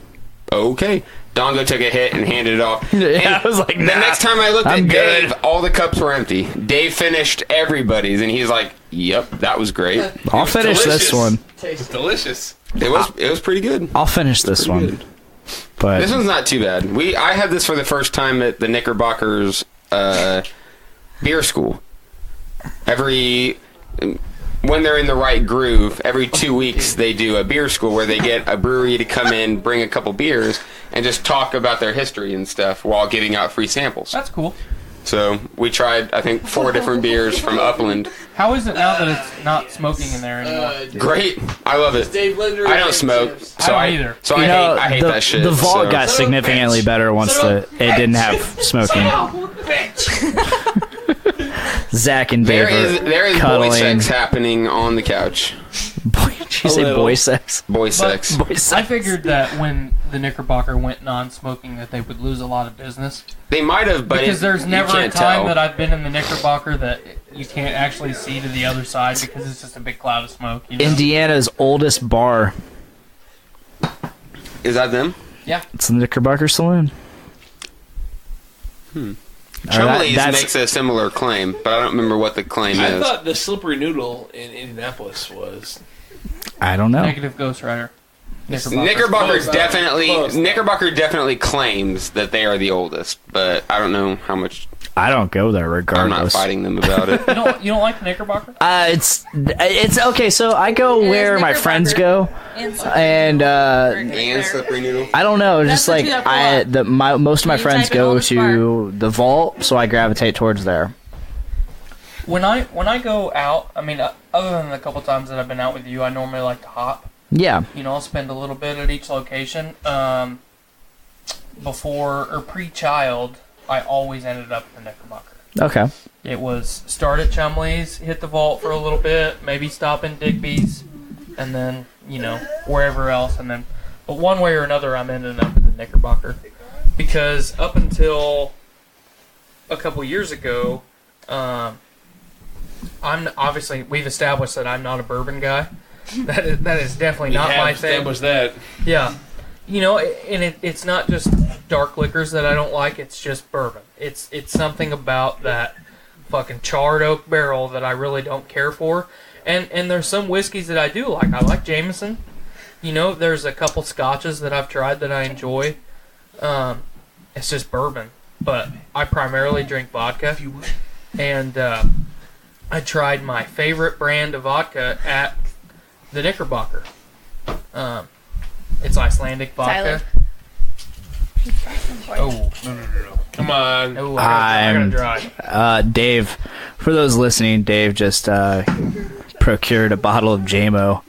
"Okay." Dongo took a hit and handed it off. Yeah, And I was like, the nah, next time I looked I'm at Dave, good. all the cups were empty. Dave finished everybody's, and he's like, "Yep, that was great. I'll finish this delicious. one. It's delicious. It was pretty good." I'll finish this one. good. But This one's not too bad. I had this for the first time at the Knickerbockers beer school. When they're in the right groove, every 2 weeks they do a beer school where they get a brewery to come in, bring a couple beers, and just talk about their history and stuff while giving out free samples. That's cool. So we tried, I think, 4 different beers from Upland. How is it now that it's not smoking in there anymore? Great. I love it. I don't smoke, so I don't either. So I hate that shit. The vault got so. significantly better once it didn't have smoking. Zach and Dave there is cuddling. boy sex happening on the couch. Did you say boy sex? Boy sex. Boy sex. I figured that when the Knickerbocker went non-smoking that they would lose a lot of business. They might have, but because there's never a can't time tell. that I've been in the Knickerbocker that you can't actually see to the other side because it's just a big cloud of smoke. You know? Indiana's oldest bar. Is that them? Yeah. It's the Knickerbocker Saloon. Chumley's makes a similar claim, but I don't remember what the claim I is. thought the Slippery Noodle in Indianapolis was... I don't know. Negative Ghost Rider. Knickerbocker definitely claims that they are the oldest, but I don't know how much. I don't go there regardless. I'm not fighting them about it. You don't like the Knickerbocker? It's okay. So I go where my friends go, and Slippery Noodle. I don't know. Just That's like the most of my You friends type in go oldest to the vault, so I gravitate towards there. When I go out, I mean, other than the couple times that I've been out with you, I normally like to hop. Yeah. You know, I'll spend a little bit at each location. Before or pre-child, I always ended up in the Knickerbocker. Okay. It was start at Chumley's, hit the vault for a little bit, maybe stop in Digby's, and then, you know, wherever else. And then, but one way or another, I'm ending up in the Knickerbocker. Because up until a couple years ago, we've established that I'm not a bourbon guy. That is definitely not my thing. Established that. Yeah. You know, and it's not just dark liquors that I don't like, it's just bourbon. It's something about that fucking charred oak barrel that I really don't care for. And there's some whiskeys that I do like. I like Jameson. You know, there's a couple scotches that I've tried that I enjoy. It's just bourbon. But I primarily drink vodka. And I tried my favorite brand of vodka at the Knickerbocker. It's Icelandic vodka. Oh, no. Come on. Oh, I gotta drive. Dave, for those listening, Dave just procured a bottle of JMO.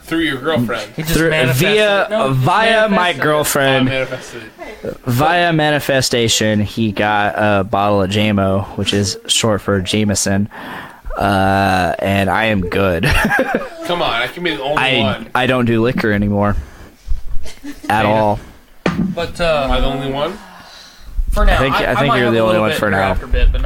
Through your girlfriend. Via my girlfriend. Via manifestation, he got a bottle of JMO, which is short for Jameson. And I am good. Come on, I can be the only one. I don't do liquor anymore. At all. But am I the only one? For now, I think you're the only one for now.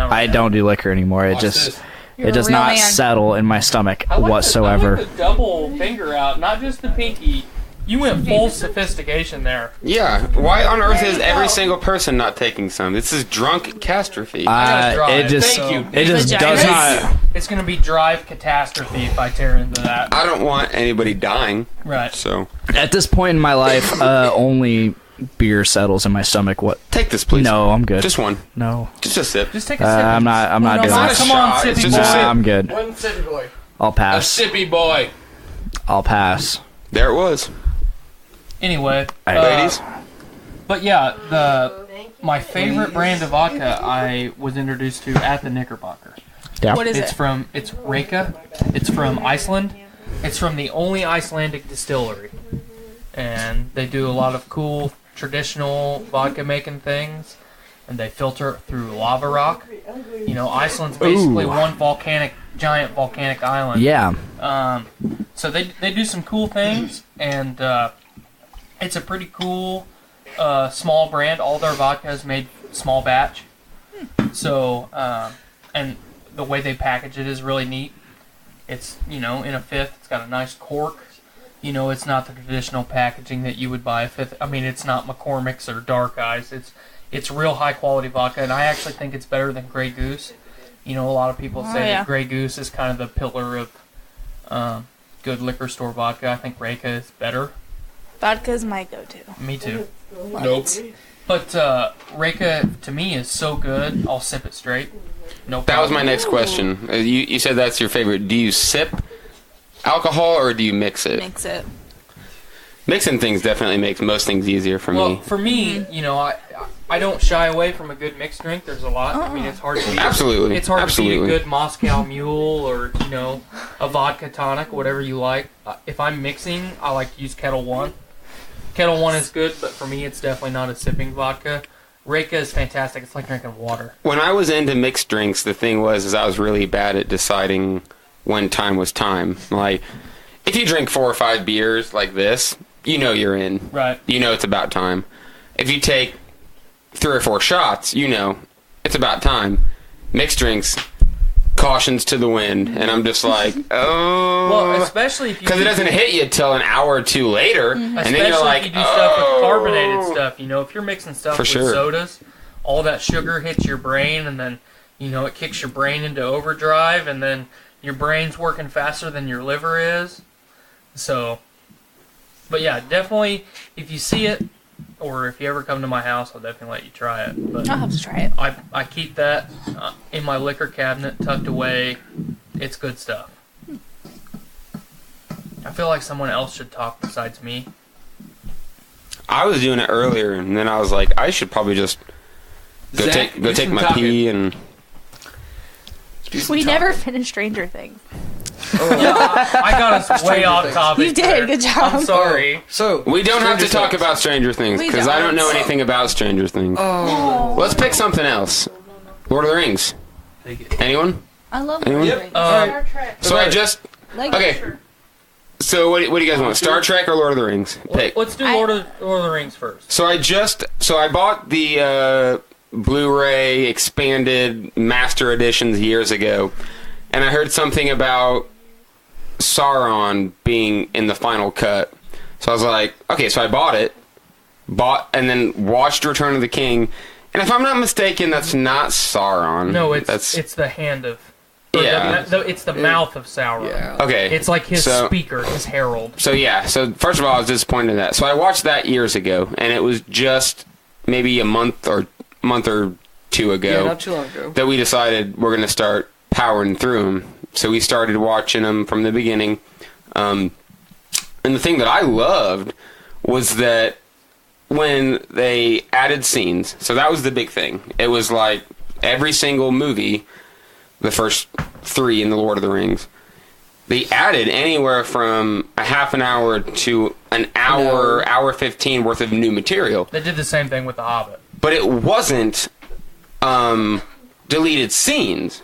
I don't do liquor anymore. It does not settle in my stomach whatsoever. I like the double finger out, not just the pinky. You went full sophistication there. Yeah. Why on earth is every single person not taking some? This is Drunkastrophe. It just does not. It's going to be drive catastrophe if I tear into that. I don't want anybody dying. Right. So at this point in my life, only beer settles in my stomach. What? Take this, please. No, I'm good. Just one. No. Just a sip. Just take a sip. I'm not doing that. Come on, sippy boy. I'm good. One sippy boy. I'll pass. A sippy boy. I'll pass. There it was. Anyway, ladies. But yeah, my favorite brand of vodka I was introduced to at the Knickerbocker. Yeah. What is it? It's Reka. It's from Iceland. It's from the only Icelandic distillery, and they do a lot of cool traditional vodka making things, and they filter it through lava rock. You know, Iceland's basically one giant volcanic island. Yeah. So they do some cool things, and it's a pretty cool small brand. All their vodka is made small batch. So, and the way they package it is really neat. It's, you know, in a fifth. It's got a nice cork. You know, it's not the traditional packaging that you would buy a fifth. I mean, it's not McCormick's or Dark Eyes. It's real high quality vodka, and I actually think it's better than Grey Goose. You know, a lot of people say that Grey Goose is kind of the pillar of good liquor store vodka. I think Reka is better. Vodka is my go-to. Me too. Nope. But Reka, to me, is so good, I'll sip it straight. No problem. That was my next question. You said that's your favorite. Do you sip alcohol or do you mix it? Mix it. Mixing things definitely makes most things easier for me. Well, for me, you know, I don't shy away from a good mixed drink. There's a lot. I mean, it's hard to beat. Absolutely. It's hard to beat a good Moscow Mule or, you know, a vodka tonic, whatever you like. If I'm mixing, I like to use Kettle One. Kettle One is good, but for me, it's definitely not a sipping vodka. Reka is fantastic. It's like drinking water. When I was into mixed drinks, the thing was I was really bad at deciding when time was time. Like, if you drink 4 or 5 beers like this, you know you're in. Right. You know it's about time. If you take 3 or 4 shots, you know it's about time. Mixed drinks, cautions to the wind, and I'm just like, oh. Well, especially if you because it doesn't hit you till an hour or two later, and then you're like, if you do stuff with carbonated stuff. You know, if you're mixing stuff with sodas, all that sugar hits your brain, and then you know it kicks your brain into overdrive, and then your brain's working faster than your liver is. So, but yeah, definitely if you see it, or if you ever come to my house, I'll definitely let you try it. But I'll have to try it. I keep that in my liquor cabinet, tucked away. It's good stuff. I feel like someone else should talk besides me. I was doing it earlier, and then I was like, I should probably just go Zach, take my pee and. We never finished Stranger Things. Yeah, I got us way off topic. You did. there. Good job. I'm sorry. So we don't have to talk about Stranger Things because I don't know anything about Stranger Things. Oh. Let's pick something else. Lord of the Rings. Anyone? I love Anyone? Lord of the Rings. Star Trek. So I just okay. So what do you guys want? Star Trek or Lord of the Rings? Pick. Let's do Lord of the Rings first. So I bought the Blu-ray expanded master editions years ago, and I heard something about Sauron being in the final cut. So I was like, okay, so I bought and then watched Return of the King, and if I'm not mistaken, that's not Sauron. No, it's the hand of. Yeah. It's the mouth of Sauron. Yeah. Okay. It's like his speaker, his herald. So yeah, so first of all, I was disappointed in that. So I watched that years ago, and it was just maybe a month or two ago. Yeah, not too long ago. That we decided we're going to start powering through them. So we started watching them from the beginning. And the thing that I loved was that when they added scenes, so that was the big thing. It was like every single movie, the first 3 in the Lord of the Rings, they added anywhere from a half an hour to an hour 15 worth of new material. They did the same thing with The Hobbit. But it wasn't deleted scenes.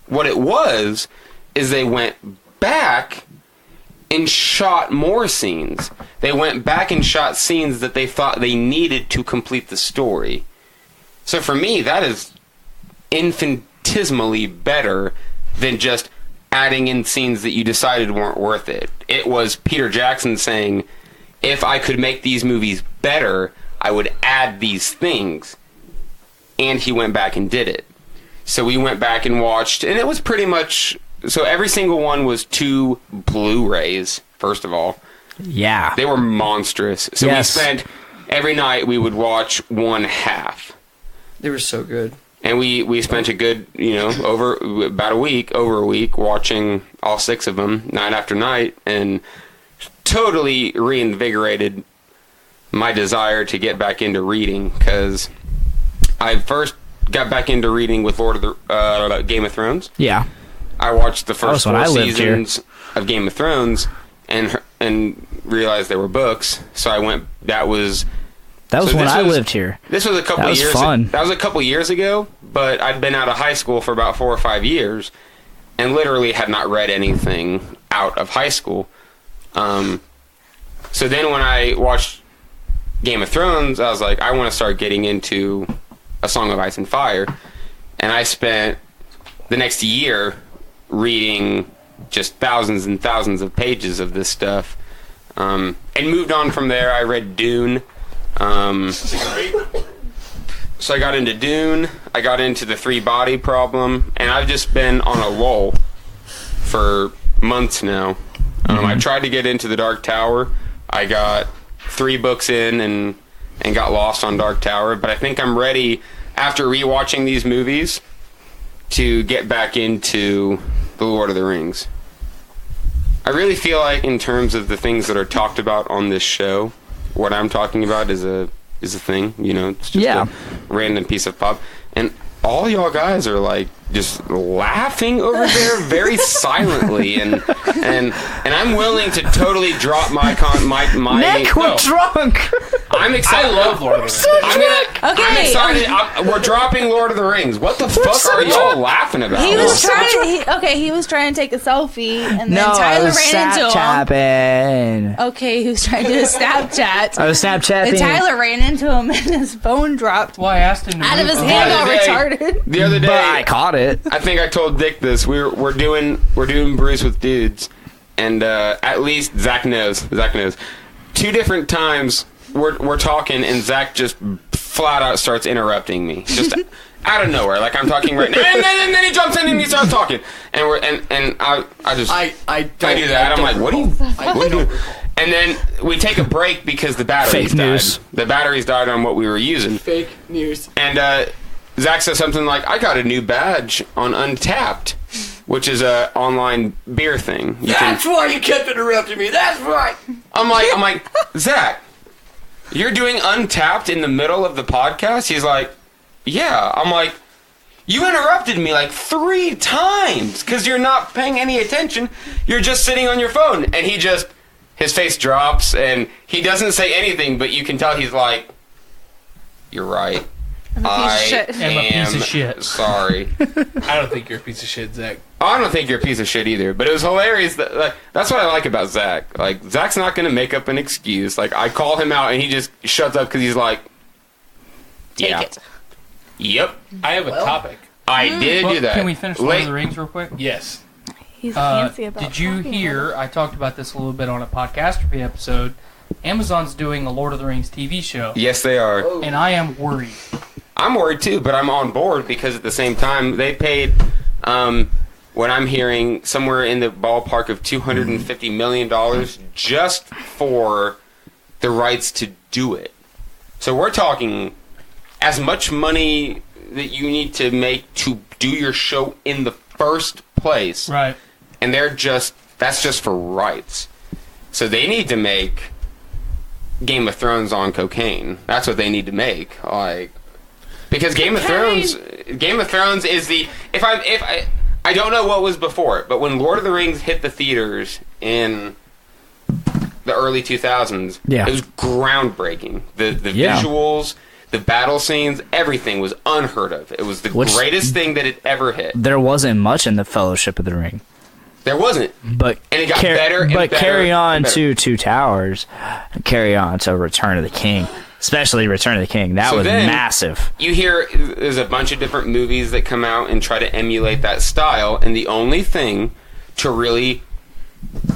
What it was is they went back and shot more scenes. They went back and shot scenes that they thought they needed to complete the story. So for me, that is infinitesimally better than just adding in scenes that you decided weren't worth it. It was Peter Jackson saying, if I could make these movies better, I would add these things. And he went back and did it. So we went back and watched, and it was pretty much... So every single one was 2 Blu-rays, first of all. Yeah. They were monstrous. So we spent... Every night we would watch one half. They were so good. And we spent a good, over a week, watching all 6 of them, night after night, and totally reinvigorated my desire to get back into reading, because I first got back into reading with Game of Thrones. Yeah. I watched the first 4 seasons of Game of Thrones and realized there were books, so I went. That was when I lived here. This was a couple of years. Fun. That was a couple years ago, but I'd been out of high school for about 4 or 5 years, and literally had not read anything out of high school. So then when I watched Game of Thrones, I was like, I want to start getting into A Song of Ice and Fire, and I spent the next year reading just thousands and thousands of pages of this stuff, and moved on from there. I read Dune. So I got into Dune, I got into the 3-body problem, and I've just been on a lull for months now. I tried to get into the Dark Tower. I got 3 books in and and got lost on Dark Tower, but I think I'm ready, after rewatching these movies, to get back into The Lord of the Rings. I really feel like, in terms of the things that are talked about on this show, what I'm talking about is a thing, it's just a random piece of pop. And all y'all guys are like just laughing over there very silently, and I'm willing to totally drop my Nick, we're drunk. I'm excited. I love Lord of the Rings. I'm excited. We're dropping Lord of the Rings. What the fuck are y'all laughing about? He was trying to take a selfie, and then No, Tyler I was ran into him. Snapchatting. Okay, he was trying to do a Snapchat. I was Snapchatting. And Tyler ran into him, and his phone dropped Well, I asked him to out of move his on. hand, all retarded. The other day, But I caught it. I think I told Dick this. We're doing Brews with Dudes, and at least Zach knows. 2 different times we're talking, and Zach just flat out starts interrupting me, just out of nowhere. Like I'm talking right now, and then he jumps in and he starts talking, and I do that. I'm like, what are you doing? And then we take a break because the batteries Fake news. died. The batteries died on what we were using. Fake news. And Zach says something like, I got a new badge on Untapped, which is a online beer thing. That's why you kept interrupting me. That's why. I'm like, Zach, you're doing Untapped in the middle of the podcast? He's like, yeah. I'm like, you interrupted me like 3 times because you're not paying any attention. You're just sitting on your phone. And his face drops and he doesn't say anything, but you can tell he's like, you're right. I'm a piece of shit. Sorry. I don't think you're a piece of shit, Zach. I don't think you're a piece of shit either, but it was hilarious. That's what I like about Zach. Like, Zach's not going to make up an excuse. Like, I call him out and he just shuts up because he's like, Take it. Yep. I have a topic. I did do that. Can we finish Lord of the Rings real quick? Yes. He's fancy about Did you talking hear, about I talked about this a little bit on a Podcastrophe episode, Amazon's doing a Lord of the Rings TV show. Yes, they are. And I am worried. I'm worried too, but I'm on board because at the same time, they paid, what I'm hearing, somewhere in the ballpark of $250 million just for the rights to do it. So we're talking as much money that you need to make to do your show in the first place. Right. And that's just for rights. So they need to make Game of Thrones on cocaine. That's what they need to make. Like, because Game of Thrones is the I don't know what was before it, but when Lord of the Rings hit the theaters in the early 2000s, it was groundbreaking. The visuals, the battle scenes, everything was unheard of. It was the greatest thing that had ever hit. There wasn't much in the Fellowship of the Ring. There wasn't. But and it got better and better. But carry on and better. to Two Towers, carry on to Return of the King. Especially Return of the King. That was massive. You hear there's a bunch of different movies that come out and try to emulate that style, and the only thing to really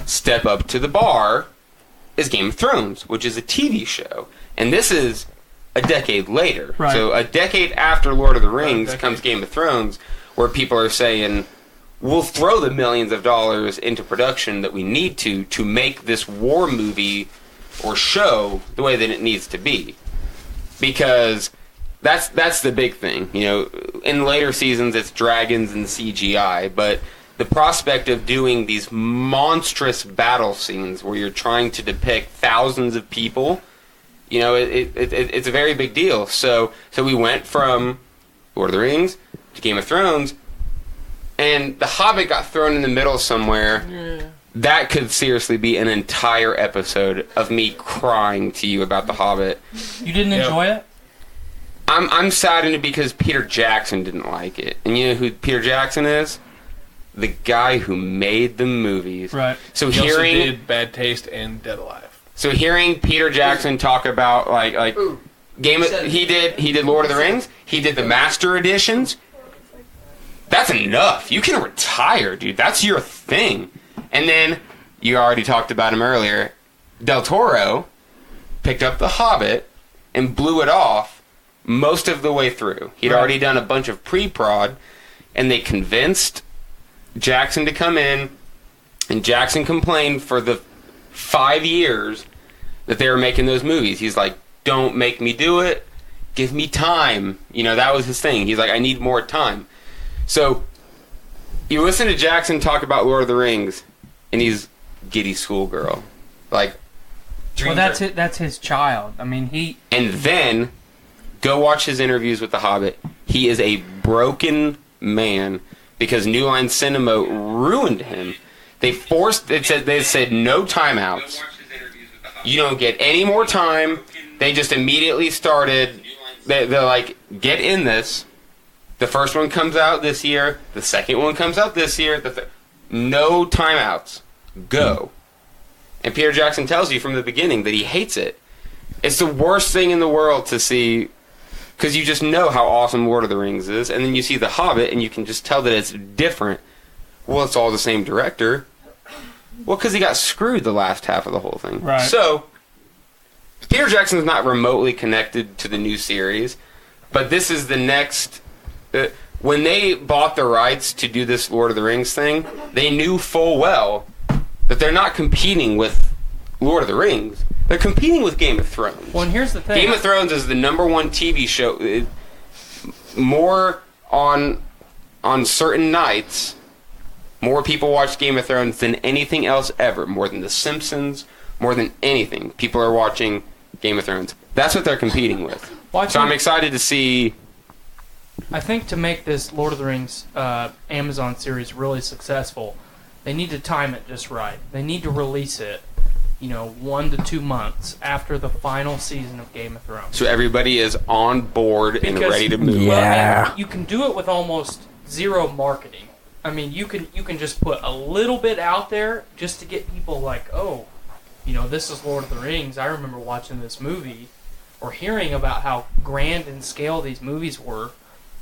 step up to the bar is Game of Thrones, which is a TV show. And this is a decade later. Right. So a decade after Lord of the Rings comes Game of Thrones, where people are saying, we'll throw the millions of dollars into production that we need to make this war movie or show the way that it needs to be, because that's the big thing. You know, in later seasons it's dragons and CGI, but the prospect of doing these monstrous battle scenes where you're trying to depict thousands of people, you know, it's a very big deal. So we went from Lord of the Rings to Game of Thrones, and The Hobbit got thrown in the middle somewhere. Yeah. That could seriously be an entire episode of me crying to you about The Hobbit. You didn't enjoy it? I'm saddened because Peter Jackson didn't like it. And you know who Peter Jackson is? The guy who made the movies. Right. So he hearing also did Bad Taste and Dead Alive. So hearing Peter Jackson talk about like he did Lord of the Rings, he did the Master Editions. That's enough. You can retire, dude. That's your thing. And then, you already talked about him earlier, Del Toro picked up The Hobbit and blew it off most of the way through. He'd already done a bunch of pre-prod, and they convinced Jackson to come in, and Jackson complained for the 5 years that they were making those movies. He's like, don't make me do it. Give me time. You know, that was his thing. He's like, I need more time. So, you listen to Jackson talk about Lord of the Rings, and he's giddy schoolgirl. Like, well, that's his child. I mean, he... And then, go watch his interviews with The Hobbit. He is a broken man because New Line Cinema ruined him. They said no timeouts. You don't get any more time. They just immediately started. They're like, get in this. The first one comes out this year. The second one comes out this year. No timeouts. Go. And Peter Jackson tells you from the beginning that he hates it. It's the worst thing in the world to see, because you just know how awesome Lord of the Rings is, and then you see The Hobbit, and you can just tell that it's different. Well, it's all the same director. Well, because he got screwed the last half of the whole thing. Right. So, Peter Jackson's not remotely connected to the new series, but this is the next... when they bought the rights to do this Lord of the Rings thing, they knew full well that they're not competing with Lord of the Rings. They're competing with Game of Thrones. Well, and here's the thing. Game of Thrones is the #1 TV show. More on certain nights, more people watch Game of Thrones than anything else ever. More than The Simpsons, more than anything. People are watching Game of Thrones. That's what they're competing with. Well, so I'm excited to see... I think to make this Lord of the Rings Amazon series really successful, they need to time it just right. They need to release it, 1 to 2 months after the final season of Game of Thrones. So everybody is on board and ready to move. Yeah. You can do it with almost zero marketing. I mean, you can just put a little bit out there just to get people like, oh, this is Lord of the Rings. I remember watching this movie or hearing about how grand in scale these movies were.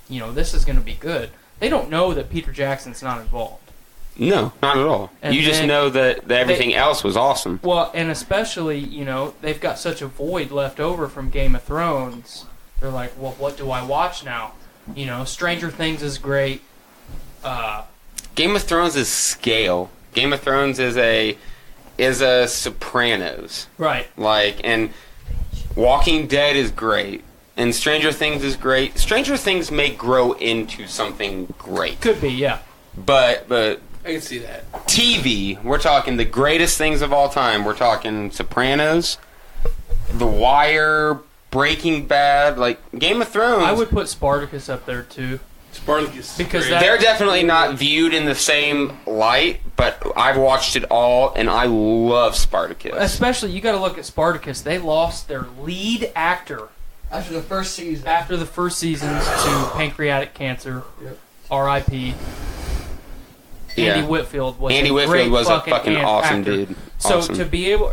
This is going to be good. They don't know that Peter Jackson's not involved. No, not at all. And you just know that everything else was awesome. Well, and especially, they've got such a void left over from Game of Thrones. They're like, well, what do I watch now? Stranger Things is great. Game of Thrones is scale. Game of Thrones is a Sopranos. Right. And Walking Dead is great. And Stranger Things is great. Stranger Things may grow into something great. Could be, yeah. But I can see that. TV, we're talking the greatest things of all time. We're talking Sopranos, The Wire, Breaking Bad, Game of Thrones. I would put Spartacus up there too. Spartacus, because they're definitely not viewed in the same light, but I've watched it all and I love Spartacus. Especially, you got to look at Spartacus. They lost their lead actor after the first season. To pancreatic cancer. Yep. R.I.P. Andy Whitfield was a fucking awesome actor. Dude. So awesome. to be able,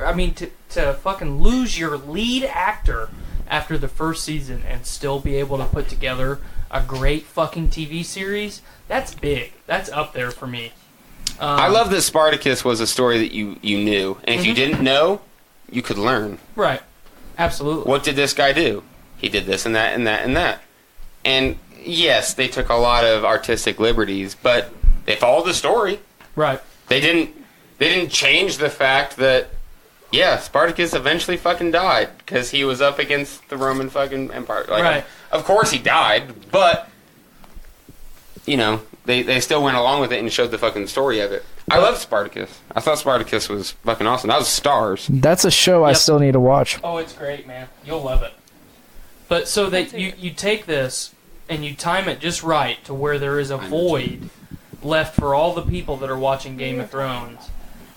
to fucking lose your lead actor after the first season and still be able to put together a great fucking TV series, that's big. That's up there for me. I love that Spartacus was a story that you knew, and if you didn't know, you could learn. Right. Absolutely. What did this guy do? He did this and that and that and that. And yes, they took a lot of artistic liberties, but they followed the story. Right. They didn't change the fact that Spartacus eventually fucking died because he was up against the Roman fucking Empire. Right. Of course he died, but they still went along with it and showed the fucking story of it. I love Spartacus. I thought Spartacus was fucking awesome. That was Stars. That's a show I still need to watch. Oh, it's great, man. You'll love it. But so that you take this and you time it just right to where there is a void left for all the people that are watching Game of Thrones,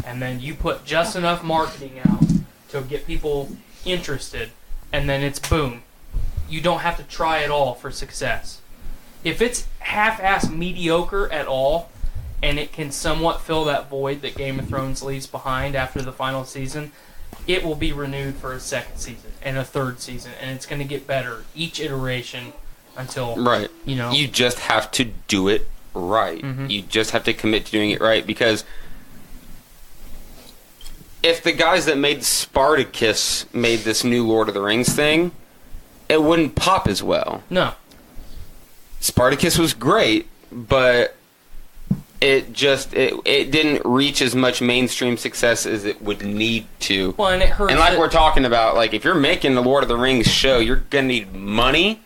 and then you put just enough marketing out to get people interested, and then it's boom. You don't have to try at all for success. If it's half-ass mediocre at all, and it can somewhat fill that void that Game of Thrones leaves behind after the final season, it will be renewed for a second season and a third season, and it's going to get better each iteration until You just have to do it right. You just have to commit to doing it right, because if the guys that made Spartacus made this new Lord of the Rings thing, it wouldn't pop as well. No. Spartacus was great, but it didn't reach as much mainstream success as it would need to. Well, and it hurts. And like we're talking about, like if you're making the Lord of the Rings show, you're gonna need money,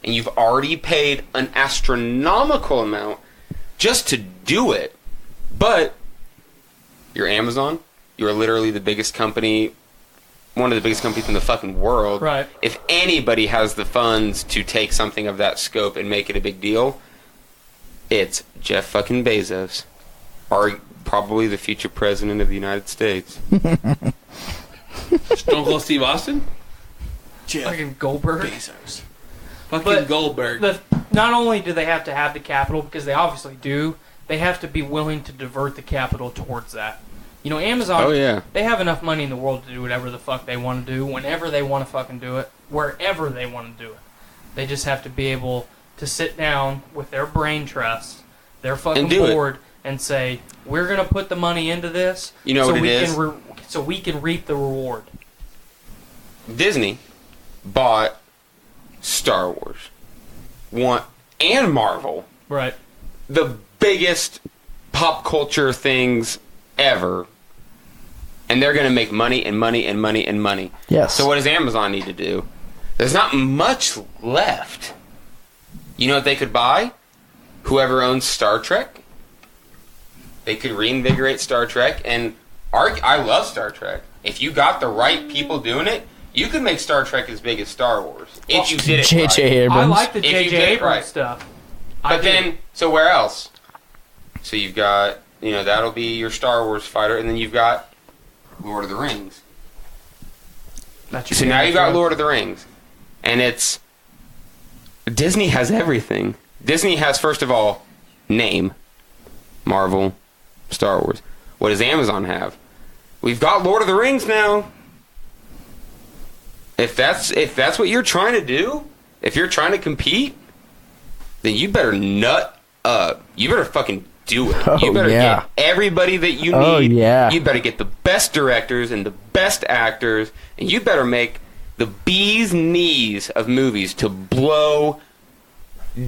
and you've already paid an astronomical amount just to do it. But you're Amazon. You're literally the biggest company, one of the biggest companies in the fucking world. Right. If anybody has the funds to take something of that scope and make it a big deal, it's Jeff fucking Bezos, probably the future president of the United States. Stone Cold Steve Austin? Jeff Fucking Goldberg. Bezos. Fucking But Goldberg. Not only do they have to have the capital, because they obviously do, they have to be willing to divert the capital towards that. You know, Amazon, Oh, yeah. they have enough money in the world to do whatever the fuck they want to do, whenever they want to fucking do it, wherever they want to do it. They just have to be able to sit down with their brain trust, their fucking And do it. board, and say, we're going to put the money into this You know so what it we is? so we can reap the reward. Disney bought Star Wars, and Marvel, Right. the biggest pop culture things ever, and they're going to make money and money and money and money. Yes. So what does Amazon need to do? There's not much left. You know what they could buy? Whoever owns Star Trek. They could reinvigorate Star Trek, and I love Star Trek. If you got the right people doing it, you could make Star Trek as big as Star Wars. If you did it J.J. right. Abrams. I like the If you J.J. did it Abrams right. stuff. But then, so where else? So you've got, that'll be your Star Wars fighter, and then you've got Lord of the Rings. So now you've got Lord of the Rings. And it's... Disney has everything. Disney has, first of all, name. Marvel, Star Wars. What does Amazon have? We've got Lord of the Rings now. If that's what you're trying to do, if you're trying to compete, then you better nut up. You better fucking do it. You better get everybody that you need. Oh, yeah. You better get the best directors and the best actors, and you better make the bee's knees of movies to blow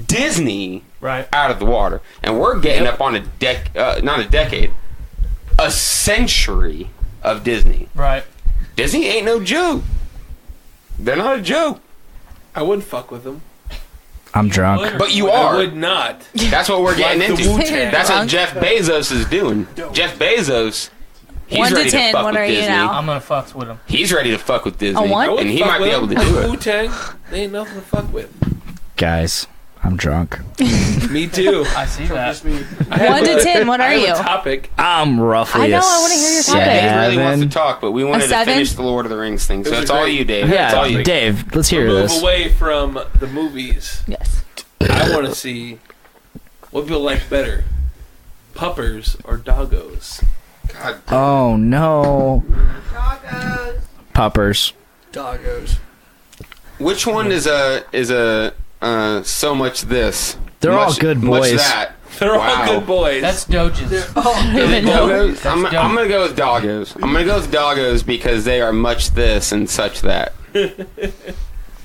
Disney out of the water. And we're getting up on not a decade, a century of Disney. Right. Disney ain't no joke. They're not a joke. I wouldn't fuck with them. I'm drunk. But you I are. would not. That's what we're getting Like the into. Wu-Tang. That's what Jeff Bezos is doing. Jeff Bezos, he's 1 to ready 10, to fuck what with are you Disney. now? I'm going to fuck with him. He's ready to fuck with Disney. A one? And he might be able to do it. Wu-Tang, they ain't nothing to fuck with. Guys, I'm drunk. Me too. I see that. 1 to 10, what are I have you? a topic. I'm roughly I know, a I wanna hear your topic. Dave really wants to 7. talk, but we wanted to 7? finish the Lord of the Rings thing. So Those it's are all great. you, Dave. It's all Yeah, you. Dave, let's hear Move this. away from the movies. Yes. I want to see what people like better, puppers or doggos. God. Oh, no. Puppers. Doggos. Which one is a so much this? They're all much, good much boys. that. They're Wow. all good boys. That's Doge's. Is it doggos? That's I'm dope. gonna go with doggos. I'm gonna go with doggos because they are much this and such that.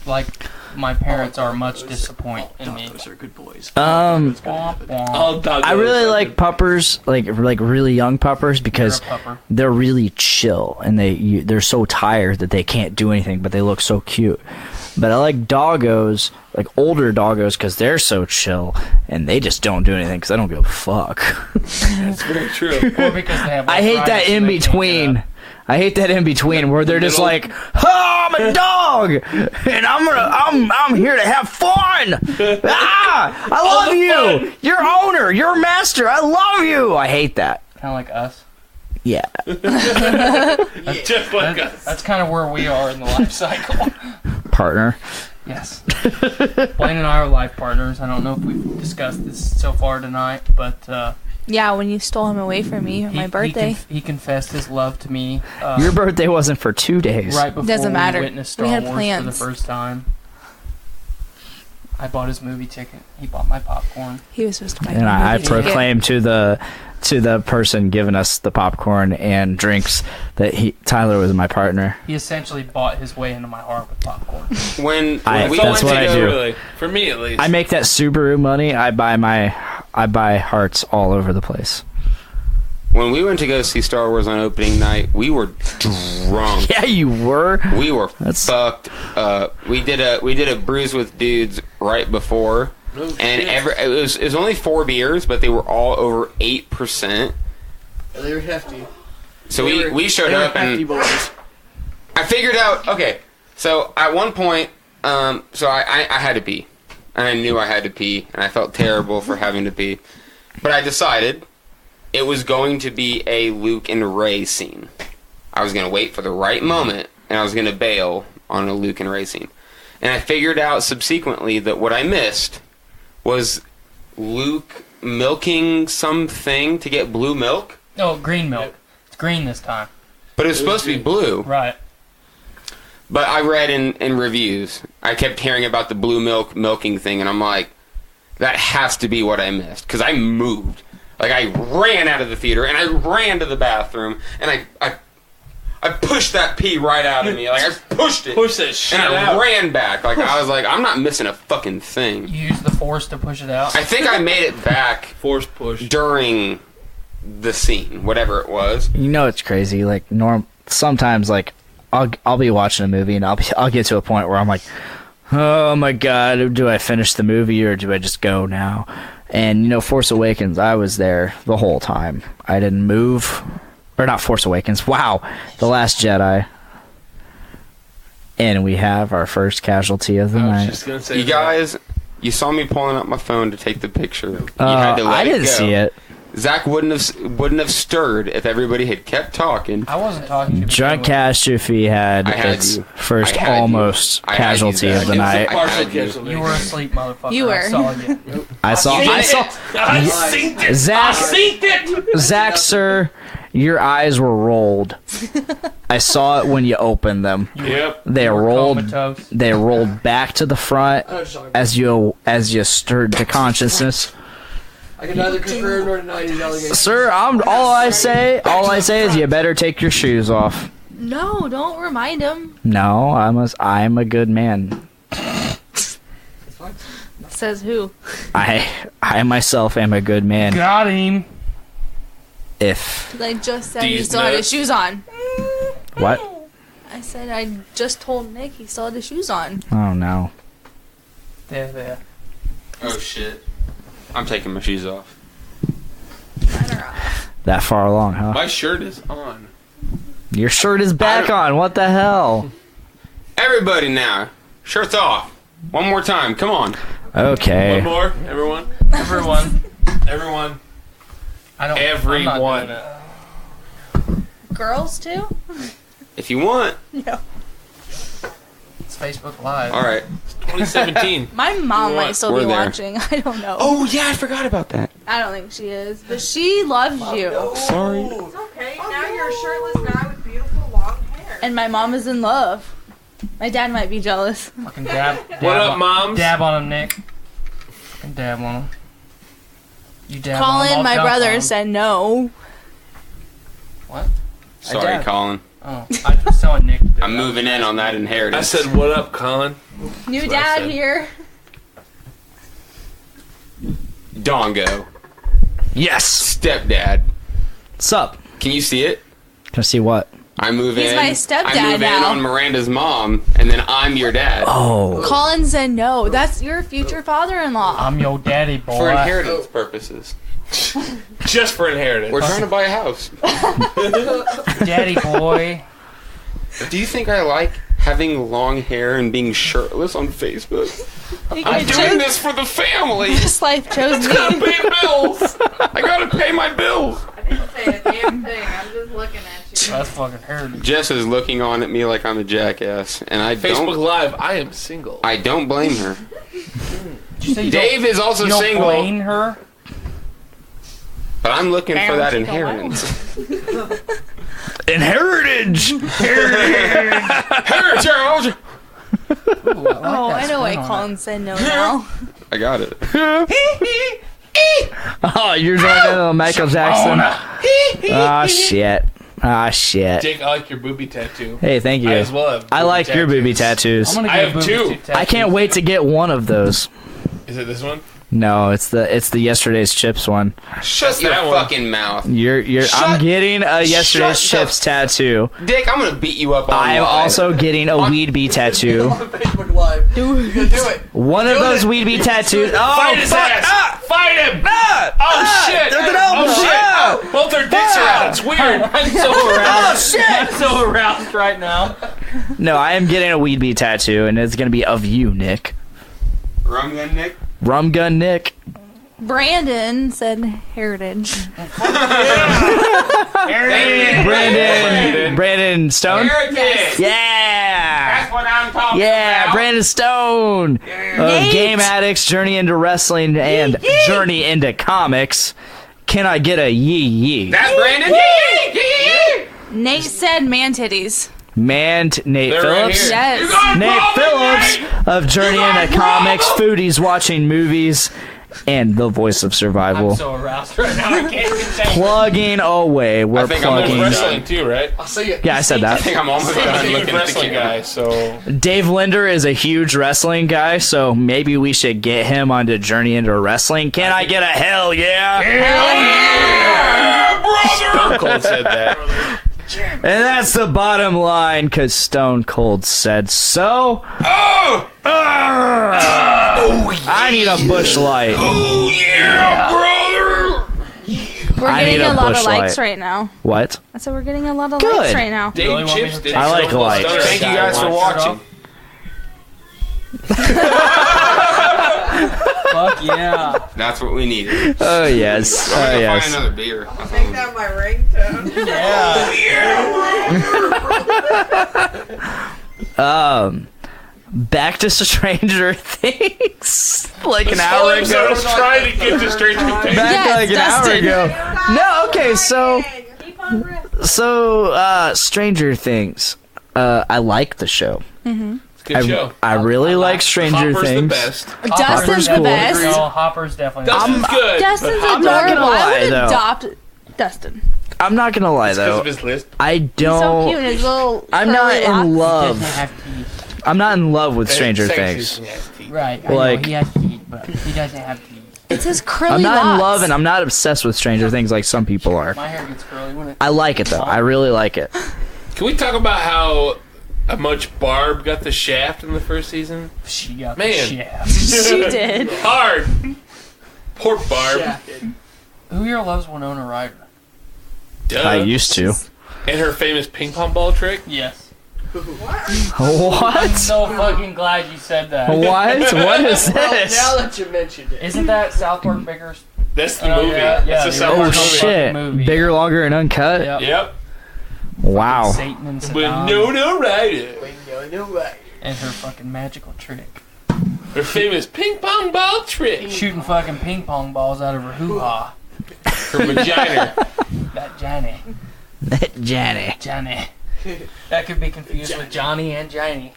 Like, my parents are much disappointed in me. Doggos are good boys. Womp womp. all doggos. I really are like good. puppers, like really young puppers, because You're a pupper. they're really chill and they're so tired that they can't do anything, but they look so cute. But I like doggos, like older doggos, because they're so chill and they just don't do anything because I don't give a fuck. That's very true. Or because they have I hate that arthritis in and they can't get between. up. I hate that in between where they're just middle. like, "Oh, I'm a dog, and I'm here to have fun. Ah, I love you. You're owner. You're master. I love you." I hate that. Kind of like us. Yeah. Just like us. That's kind of where we are in the life cycle. Partner. Yes. Blaine and I are life partners. I don't know if we've discussed this so far tonight, but Yeah, when you stole him away from me on my birthday. He confessed his love to me. Your birthday wasn't for 2 days. Right before Doesn't matter. we witnessed We Star had Wars plans. for the first time. I bought his movie ticket. He bought my popcorn. He was supposed to buy And me a I movie ticket. proclaimed to the person giving us the popcorn and drinks that Tyler was my partner. He essentially bought his way into my heart with popcorn. When I- we that's went what to I go, do. Really, for me at least. I make that Subaru money. I buy my I buy hearts all over the place. When we went to go see Star Wars on opening night, we were drunk. Yeah, you were. We were fucked. We did a Brews with Dudes right before, and it was only 4 beers, but they were all over 8%. Yeah, they were hefty. So we showed up and I figured out. Okay, so at one point, so I had to pee, and I knew I had to pee, and I felt terrible for having to pee, but I decided it was going to be a Luke and Rey scene. I was going to wait for the right moment, and I was going to bail on a Luke and Rey scene. And I figured out subsequently that what I missed was Luke milking something to get blue milk. No, green milk. It's green this time. But it was supposed to be blue. Right. But I read in reviews, I kept hearing about the blue milking thing, and I'm like, that has to be what I missed. Because I moved. Like, I ran out of the theater, and I ran to the bathroom, and I pushed that pee right out of me. Like, I pushed it. Push that shit and I out. ran back. Like, I was like, I'm not missing a fucking thing. You use the force to push it out? I think I made it back Force push. during the scene, whatever it was. You know it's crazy. Like sometimes, like I'll be watching a movie and I'll get to a point where I'm like, oh my god, do I finish the movie or do I just go now? And you know, Force Awakens, I was there the whole time. I didn't move, or not Force Awakens. Wow, The Last Jedi. And we have our first casualty of the night. Just gonna say You guys, you saw me pulling up my phone to take the picture. You had to let I didn't it go. see it. Zach wouldn't have stirred if everybody had kept talking. I wasn't talking to Drunkastrophe had I had its you. first I had you. almost I had casualty you, of Zach. the It was a night. partial had you. cancellation. You were asleep, motherfucker. You were. I saw you. I saw I synced it. Zach. I synced it. Zach, sir, your eyes were rolled. I saw it when you opened them. Yep. They were rolled. comatose. They rolled back to the front as you stirred to consciousness. I can neither confirm nor deny these allegations. Sir, all I say is you better take your shoes off. No, don't remind him. No, I'm a good man. Says who? I myself am a good man. Got him. If 'Cause I just said he These still had his nuts. shoes on. what? I said I just told Nick he still had his shoes on. Oh no. There. Oh shit! I'm taking my shoes off. Mine are off. That far along, huh? My shirt is on. Your shirt is back on. What the hell? Everybody now, shirts off. One more time, come on. Okay. One more, everyone. Everyone. Everyone. I don't. Everyone. I'm not doing it. Girls too? If you want. No. It's Facebook Live. All right. 2017. My mom What? might still We're be there. watching. I don't know. Oh yeah, I forgot about that. I don't think she is, but she loves you. Sorry. It's okay. Now you're a shirtless guy with beautiful long hair. And my mom is in love. My dad might be jealous. Fucking dab. What up, moms? Dab on him, Nick. Fucking dab on him. You dab on him. Colin, I'll my dunk on brother, him. said no. What? Sorry, dabbed. Colin. Oh, I was telling Nick. to do I'm it. moving in on that I inheritance. said, what up, Colin? New That's what I dad said. here. Dongo. Yes. Stepdad. What's up? Can you see it? Can I see what? I move He's in. my stepdad I move now. in on Miranda's mom, and then I'm your dad. Oh. Colin said no. That's your future father-in-law. I'm your daddy, boy. For inheritance purposes. Just for inheritance. We're trying to buy a house. Daddy boy. Do you think I like having long hair and being shirtless on Facebook? You I'm could've doing chose- this for the family. This life chose Gotta me. pay bills. I gotta pay my bills. I didn't say a damn thing. I'm just looking at you. That's fucking heritage. Jess is looking on at me like I'm a jackass, and I Facebook don't. Live, I am single. I don't blame her. Did you say you Dave don't, is also you don't single, blame her? but I'm looking for that Apparently she inheritance. Inheritage. Heritage. Oh, I know why Colin said no now. I got it. Oh, you're joining Michael Jackson. Ah shit. Ah shit. Jake, I like your booby tattoo. Hey, thank you. I as well have I like your booby tattoos. tattoos. I'm gonna I get have a booby two. tattoo. I can't wait to get one of those. Is it this one? No, it's the yesterday's chips one. Shut your fucking mouth. I'm getting a yesterday's chips tattoo. Dick, I'm gonna beat you up on I'm live. also getting a Weed Bee tattoo. On Facebook Live. Do it. One of those Weed Bee tattoos. Oh, Fight his fuck! ass! Fight him! Shit! Oh shit! Both their dicks are out. It's weird. I'm so aroused. Oh shit! I'm so aroused right now. No, I am getting a Weed Bee tattoo, and it's gonna be of you, Nick. Rum gun, Nick. Rum Gun Nick. Brandon said heritage. Brandon Stone? Heritage. Yeah! That's what I'm talking Yeah, about. Brandon Stone of Game Addicts, Journey into Wrestling, and Journey into Comics. Can I get a yee? That's Brandon. Yee. Nate said man titties. Nate They're Phillips. right here. Yes. Nate Phillips of Journey into Comics, Foodies Watching Movies, and the voice of Survival. I'm so aroused right now. I can't contain. Plugging away. We're I think I'm plugging. almost Wrestling too, right? I'll see you. Yeah, I said I that. think I'm almost done I'm a looking at the wrestling camera. guy, so Dave Linder is a huge wrestling guy, so maybe we should get him onto Journey into Wrestling. Can I get a hell yeah? Stone Cold said that. And that's the bottom line, because Stone Cold said so. I need a Busch Light. Oh yeah, brother. We're I getting need a a lot Busch of likes Light. right now. What? I said we're getting a lot of Good. likes right now. Dave Really want me Chips to did. take I like Stone Cold lights. Stunner Thank you guy guys for once. watching. Fuck yeah. That's what we needed. Oh, yes. I'm Oh, gonna yes. find another beer. Make that my ringtone. Back to Stranger Things. Like an I hour was ago. trying to get to Stranger Things. Back Yes, like an hour Dustin. ago. No, okay, so Stranger Things. I like the show. It's a good show. I really like Stranger Hopper's Things. the best. Dustin's the cool. best. No, Hopper's definitely. Dustin's good. Dustin's I'm not adorable. gonna lie, I would though. adopt Dustin. I'm not gonna lie Because though. of his list. I He's so don't. cute. His little. I'm not curly in locks. love. Doesn't have teeth. I'm not in love with Stranger Second Things. season, he has teeth. Right. I Like- know, he has teeth, but he doesn't have teeth. It's his curly I'm not in locks. love, and I'm not obsessed with Stranger Things like some people are. My hair gets curly when it. I like it though. I really like it. Can we talk about how much Barb got the shaft in the first season? She got Man. the shaft. She did. Hard. Poor Barb. Who here loves Winona Ryder? Duh. I used to. And her famous ping pong ball trick. Yes. I'm What? so fucking glad you said that. What? What is Well, this? now that you mentioned it. Isn't that South Park Bigger's? That's the Oh, movie. yeah, That's the the South Oh Park original movie. shit! movie. Bigger, longer, and uncut. Yep. Yep. Wow. Satan and Saddam. Winona Ryder. No way. And her fucking magical trick. Her famous ping pong ball trick. Shooting fucking ping pong balls out of her hoo-ha. Her vagina. That Johnny. Johnny. Johnny. That could be confused with Johnny and Johnny.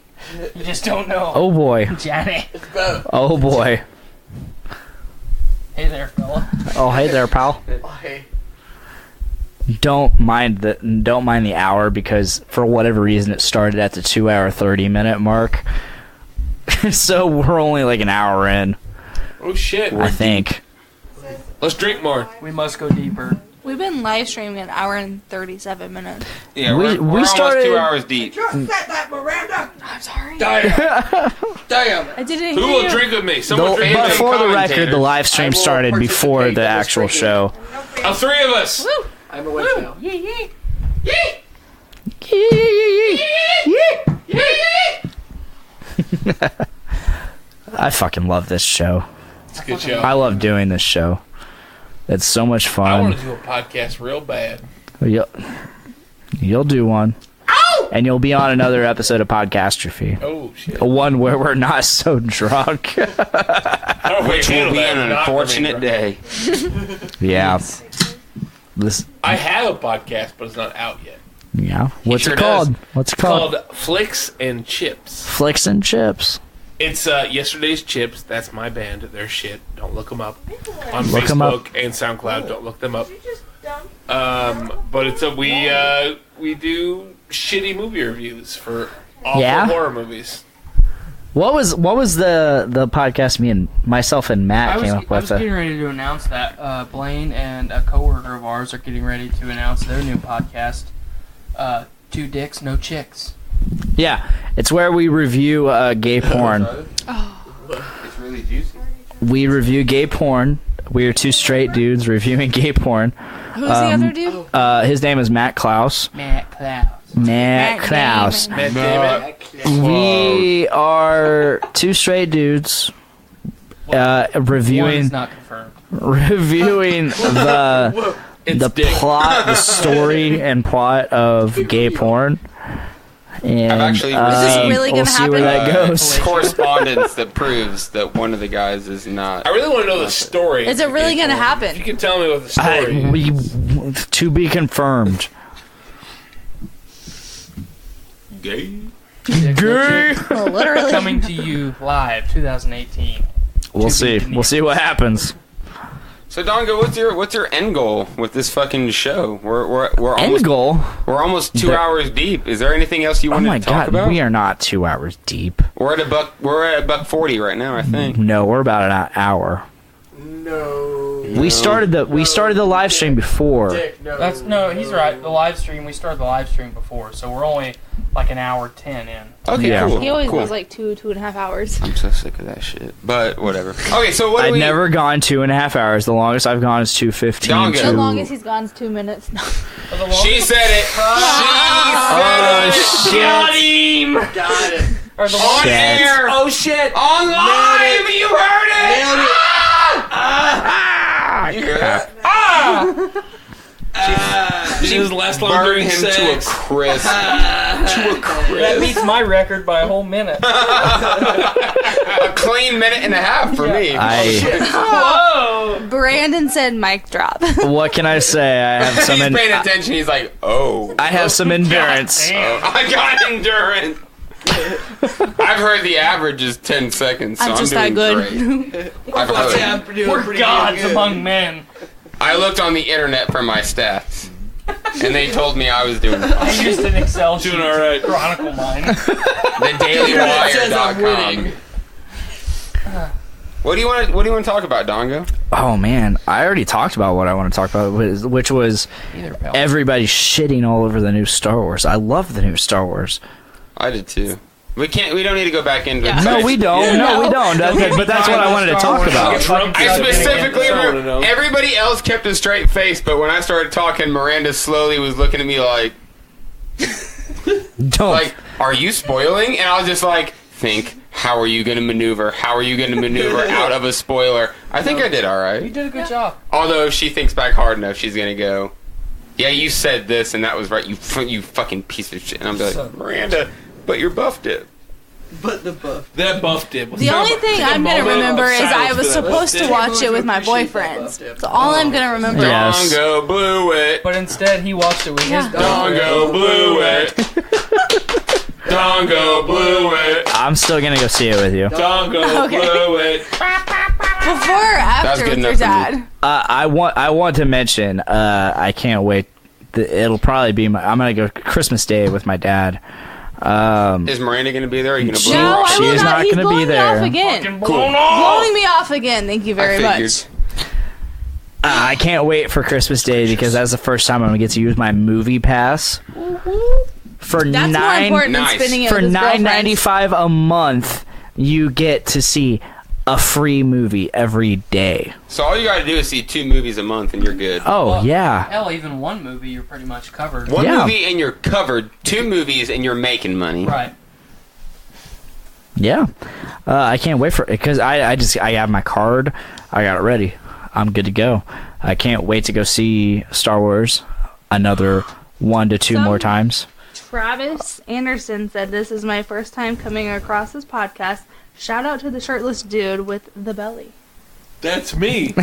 You just don't know. Oh boy. Johnny. Oh boy. Hey there, fella. Oh hey there, pal. Hey. Don't mind the hour because for whatever reason it started at the 2-hour 30-minute mark. So we're only like an hour in, Oh shit. I think. Let's drink more. We must go deeper. We've been live streaming an hour and 37 minutes. Yeah, We- we're we almost started- 2 hours deep. Just said that, Miranda. I'm sorry. Damn. I didn't Who hear will you. drink with me? Someone drink But with me. for the record, commentator. the live stream I will started before participate the in this actual drinking. show. Oh, three of us. Woo. I'm awake now. I fucking love this show. It's a good show. I love doing this show. It's so much I want fun. to do a podcast real bad. You'll do one. And you'll be on another episode of Podcastrophe. Oh shit. One where we're not so drunk. Which will be an unfortunate day. Yeah. This. I have a podcast, but it's not out yet. Yeah. What's sure it called? does. What's it It's called? called Flicks and Chips. Flicks and Chips. It's Yesterday's Chips. That's my band. They're shit. Don't look them up on Look 'em up. Facebook and SoundCloud. Don't look them up. You just dumb. But it's we do shitty movie reviews for awful Yeah? horror movies. What was the podcast me and myself and Matt came up with? I was getting ready to announce that Blaine and a coworker of ours are getting ready to announce their new podcast, Two Dicks, No Chicks. Yeah, it's where we review gay porn. It's really juicy. We review gay porn. We are two straight dudes reviewing gay porn. Who's the other dude? His name is Matt Klaus. Matt Klaus. Matt Klaus. We are two straight dudes reviewing. One is not confirmed. Reviewing the plot, the story, and plot of gay porn. And I've actually Is this really we'll gonna see where that happen? goes. correspondence that proves that one of the guys is not. I really want to know the story. Is it really gonna If you happen? can tell me what the story is. To be confirmed. Gay. Gay. Well, literally. Coming to you live, 2018. We'll see. We'll see what happens. So Dongo, what's your end goal with this fucking show? We're almost End goal? We're almost 2 hours deep. Is there anything else you Oh wanted my to talk god, about? we are not 2 hours deep. We're at $1.40 right now, I think. No, we're about an hour. No. We started the live stream before. Dick, no. No, he's right. The live stream, we started the live stream before, so we're only like an hour 10 in. Okay, Yeah. cool. He always cool. goes like 2.5 hours. I'm so sick of that shit. But whatever. Okay, so what do I've we... never gone 2.5 hours. The longest I've gone is 2:15. Dongo. The longest he's gone is 2 minutes. No. She said it. She said it. Got it. Or the On Shit. air. Oh shit. On live. You heard it. Nailed it. You heard it? She was last long Burn during him sex. to a crisp. That beats my record by a whole minute. A clean minute and a half for me. Whoa! Brandon said mic drop. What can I say? I have some. He's paying attention. He's like, oh. I have some endurance. I got endurance. I've heard the average is 10 seconds, so I'm I'm just doing that great. good. I've heard. We're gods among men. I looked on the internet for my stats, and they told me I was doing I fine. used an Excel sheet Doing all right. to chronicle mine. TheDailyWire.com. What do you want to talk about, Dongo? Oh man, I already talked about what I want to talk about, which was everybody shitting all over the new Star Wars. I love the new Star Wars. I did too. We don't need to go back into it. No, we don't. No, we don't. Okay, but that's what I wanted to talk about. I specifically remember everybody else kept a straight face, but when I started talking, Miranda slowly was looking at me like, Don't. like, are you spoiling? And I was just like, think, how are you going to maneuver? How are you going to maneuver out of a spoiler? I think I did all You right. did a good job. Although if she thinks back hard enough, she's going to go, yeah, you said this, and that was right. You fucking piece of shit. And I'm like, Miranda, but you're buffed it. But the buff. That buff dip. The only thing I'm gonna remember is I was supposed to watch it with my boyfriends. So all I'm gonna remember. Yes. Dongo blew it. But instead, he watched it with his dog. Dongo blew it. Dongo blew it. I'm still gonna go see it with you. Dongo Okay. blew it. Before or after good with your enough for dad? I want to mention. I can't wait. It'll probably be. I'm gonna go Christmas Day with my dad. Is Miranda going to be there? Or are you going to blow No, it? I She will is not. not He's gonna be blowing me there. off again. Blown off. Blowing me off again. Thank you very I figured. much. I can't wait for Christmas Day because that's the first time I'm gonna get to use my movie pass for That's more important Nice. than spending it for with his girlfriends. $9.95 a month. You get to see a free movie every day. So all you got to do is see 2 movies a month and you're good. Oh Well, yeah, Hell, even one movie, you're pretty much covered. One Yeah. movie and you're covered. 2 movies and you're making money. Right. yeah. I can't wait for it because I have my card. I got it ready. I'm good to go. I can't wait to go see Star Wars another 1 to 2 more times. Travis Anderson said, "This is my first time coming across this podcast. Shout out to the shirtless dude with the belly." That's me.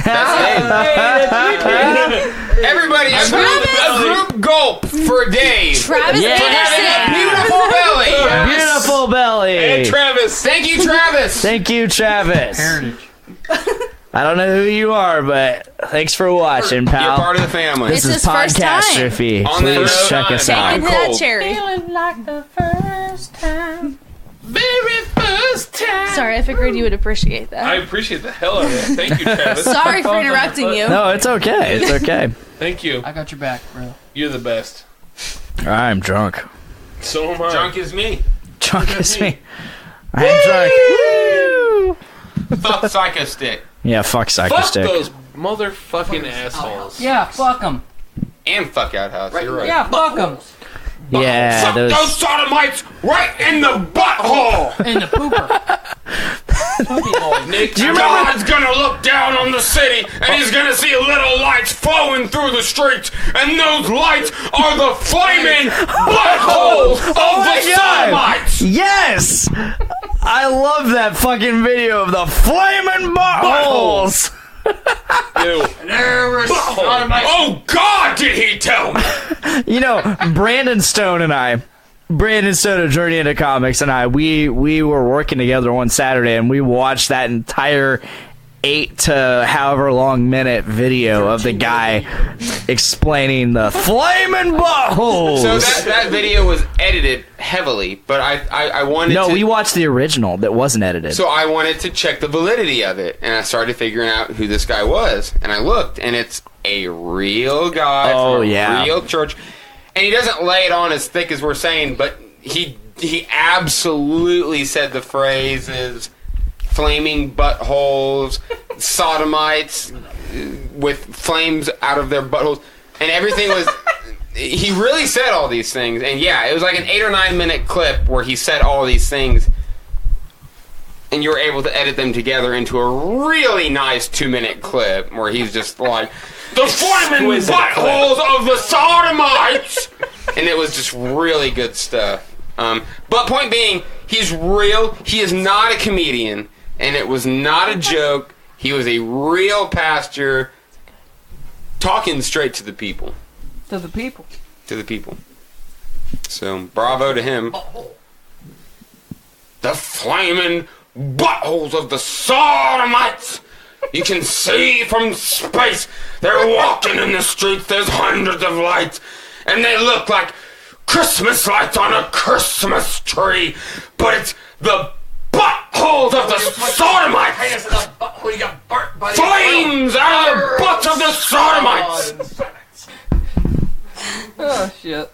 Everybody, a group gulp for Dave. Travis Yeah. Having a Anderson. beautiful belly. Beautiful belly. And Travis. Thank you, Travis. Thank you, Travis. I don't know who you are, but thanks for watching, You're pal. part of the family. This It's is his first time. Podcastrophe. On that Please note, check us take out. Into that cold. cherry. Feeling like the first time. Very first Christmas time. Sorry, I figured you would appreciate that. I appreciate the hell out of it. Thank you, Travis. Sorry for interrupting you. No, it's okay. It's okay. Thank you. I got your back, bro. You're the best. I'm drunk. So am I. Drunk is me. Drunk is me. I am drunk. Fuck Psycho Stick. Yeah, fuck Psycho Fuck Stick. those motherfucking assholes. Yeah, fuck them. And fuck Outhouse. You're right. Yeah, fuck them. Yeah, Fuck those. those sodomites right in the butthole. In the pooper. Nick, God's gonna look down on the city and he's gonna see little lights flowing through the streets, and those lights are the flaming buttholes of the sodomites. Yes! I love that fucking video of the flaming buttholes. Oh God, did he tell me? You know, Brandon Stone of Journey into Comics and I, we were working together one Saturday and we watched that entire 8 to however long minute video of the guy explaining the flaming buttholes. So that video was edited heavily, but I wanted to... No, we watched the original that wasn't edited. So I wanted to check the validity of it, and I started figuring out who this guy was, and I looked, and it's a real guy from a real church, and he doesn't lay it on as thick as we're saying, but he absolutely said the phrases flaming buttholes, sodomites with flames out of their buttholes, and everything was... He really said all these things, and yeah, it was like an 8 or 9 minute clip where he said all these things, and you were able to edit them together into a really nice 2-minute clip where he's just like, the flaming buttholes of the sodomites! And it was just really good stuff. But point being, he's real, he is not a comedian, and it was not a joke. He was a real pastor talking straight to the people. To the people. To the people. So, bravo to him. The flaming buttholes of the sodomites! You can see from space. They're walking in the streets. There's hundreds of lights. And they look like Christmas lights on a Christmas tree. But it's the buttholes of the sodomites! Flames out of the butts of the sodomites! Oh, shit.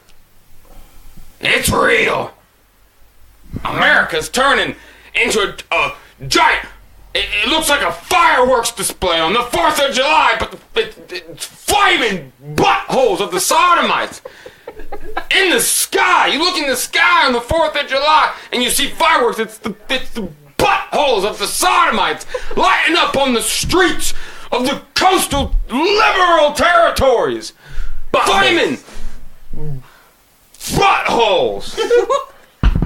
It's real. America's turning into a giant... It looks like a fireworks display on the 4th of July, but it's flaming buttholes of the sodomites. In the sky. You look in the sky on the 4th of July, and you see fireworks. It's the buttholes of the sodomites lighting up on the streets of the coastal liberal territories. Flaming buttholes.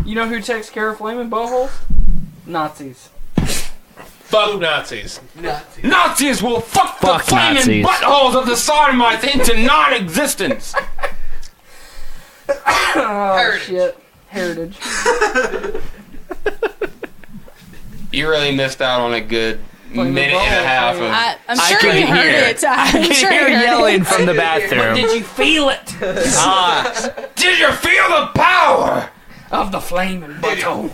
You know who takes care of flaming buttholes? Nazis. Fuck Nazis. Nazis will fuck the flaming Nazis. buttholes of the sodomites into non-existence. Oh, shit. Heritage. You really missed out on a good minute and a half of... I'm sure you heard it. I'm sure you heard yelling it. from the bathroom. Did you feel it? Did you feel the power Of the flaming butthole.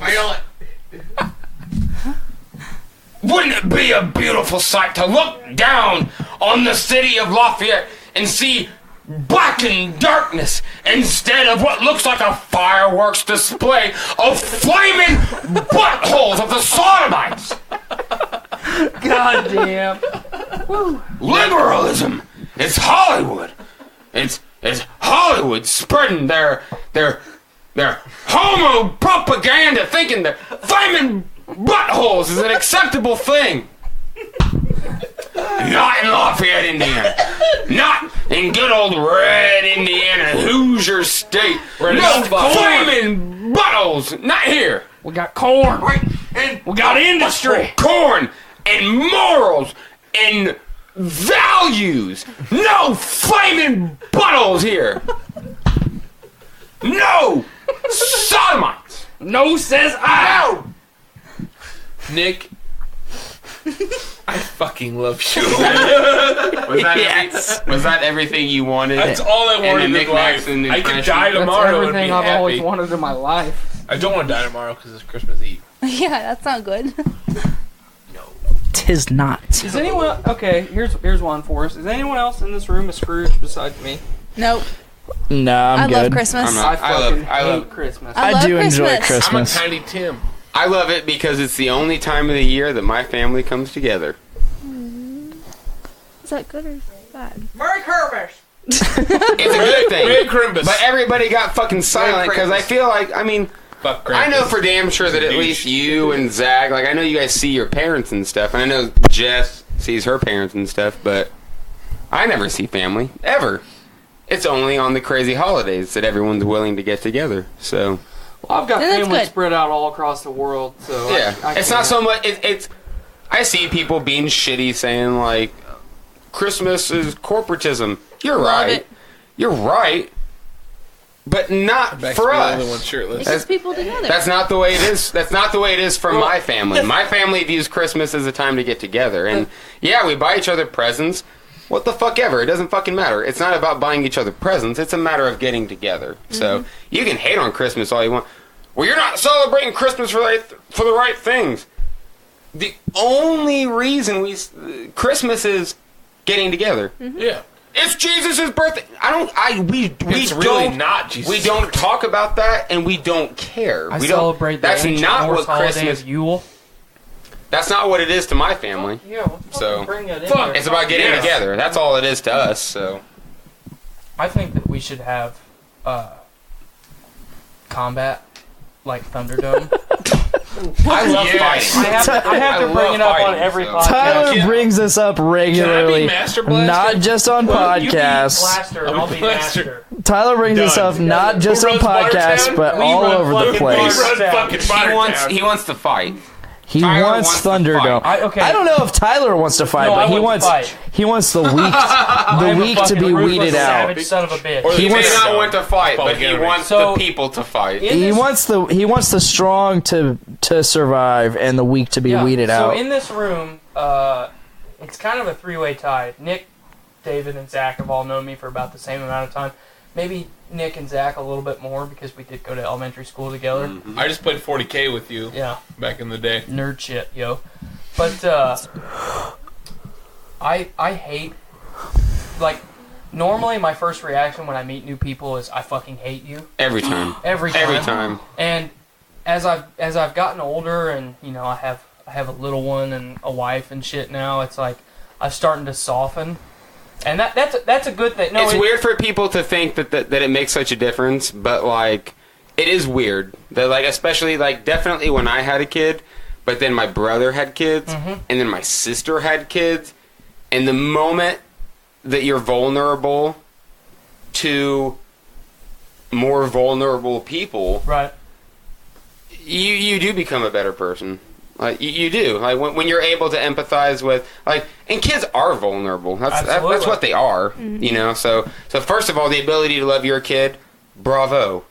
Wouldn't it be a beautiful sight to look down on the city of Lafayette and see blackened darkness instead of what looks like a fireworks display of flaming buttholes of the sodomites? God damn. Liberalism. It's Hollywood. It's Hollywood spreading their homo propaganda, thinking that flaming buttholes is an acceptable thing. Not in Lafayette, Indiana. Not in good old red Indiana, Hoosier State. No flaming buttholes. Not here. We got corn. We got industry. Corn and morals and values. No flaming buttholes here. No sodomites. No, says I. No. Nick, I fucking love you. Was that everything you wanted? That's all I wanted in life. I could die tomorrow and be Everything I've always happy. wanted in my life. I don't want to die tomorrow because it's Christmas Eve. Yeah, that's not good. Tis not. Is anyone okay? Here's one for us. Is anyone else in this room a Scrooge besides me? Nope. No, I'm I good. love Christmas. I love Christmas. I do love enjoy Christmas. Christmas. I'm a tiny Tim. I love it because it's the only time of the year that my family comes together. Is that good or bad? Merry Christmas. It's a good thing. Merry Christmas. But everybody got fucking silent because I feel like, I mean, Fuck I know Krampus. for damn sure that at Douche. least you and Zach, like, I know you guys see your parents and stuff, and I know Jess sees her parents and stuff, but I never see family, ever. It's only on the crazy holidays that everyone's willing to get together, so. Well, I've got And that's family good. spread out all across the world, so Yeah, I it's not so much, it's, I see people being shitty saying, like, Christmas is corporatism. You're Love right. it. You're right. But not Back for to the us. only one shirtless. It gets people together. That's not the way it is. That's not the way it is for my family. My family views Christmas as a time to get together. And yeah, we buy each other presents. What the fuck ever. It doesn't fucking matter. It's not about buying each other presents. It's a matter of getting together. So you can hate on Christmas all you want. Well, you're not celebrating Christmas for the right things. The only reason Christmas is getting together. Yeah. It's Jesus' birthday. We It's don't really not Jesus' We don't talk about that, and we don't care. I We celebrate don't. the That's ancient not Norse what holiday Christmas. of Yule. That's not what it is to my family. Yeah, let's So, bring that in fuck, there. It's about getting Yes. together. That's all it is to us. So I think that we should have combat like Thunderdome. I love Yes. fighting. I have to I bring love it up on fighting, every so. podcast. Tyler Yeah. brings this up regularly, Master Blaster? not just on Well, you be podcasts. Blaster, and I'll be Blaster. Master. Tyler brings this Done. up not just Who on runs podcasts, Bartown? but We all run over the fucking place. Bartown. Run fucking Bartown. He wants to fight. He Tyler wants wants to Thunderdome. fight. I don't know if Tyler wants to fight, No, I but he want wants to fight. he wants the weak I'm a to fucking be ruthless weeded out. savage son of a bitch. Or He the may wants- not want to fight, Fall but he together. wants So- the people to fight. In He this- wants the strong to survive and the weak to be Yeah, weeded so out. in this room, it's kind of a three-way tie. Nick, David, and Zach have all known me for about the same amount of time. Maybe Nick and Zach a little bit more because we did go to elementary school together. I just played 40K with you Yeah, back in the day. nerd shit, yo. But I hate, like, normally my first reaction when I meet new people is I fucking hate you Every time. every time. Every time. And as I've gotten older, and you know, I have a little one and a wife and shit now, it's like I'm starting to soften, and that's a good thing. No, It's weird for people to think that it makes such a difference, but like it is weird. That like especially like definitely when I had a kid, but then my brother had kids, and then my sister had kids, and the moment that you're vulnerable to more vulnerable people, right. you do become a better person. Like you do. Like when you're able to empathize with like, and kids are vulnerable. That's what they are. You know. So first of all, the ability to love your kid, bravo,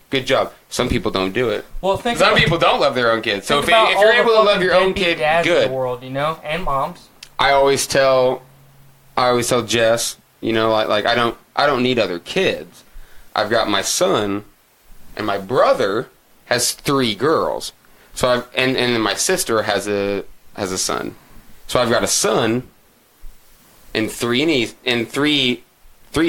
good job. Some people don't do it. Well, think Some about, people don't love their own kids. So think if about you're all able the to love fucking your own deadbeat kid, dads in good. the world, you know, and moms. I always tell Jess, you know, like I don't need other kids. I've got my son, and my brother has 3 girls. So and then my sister has a son. So I've got a son and 3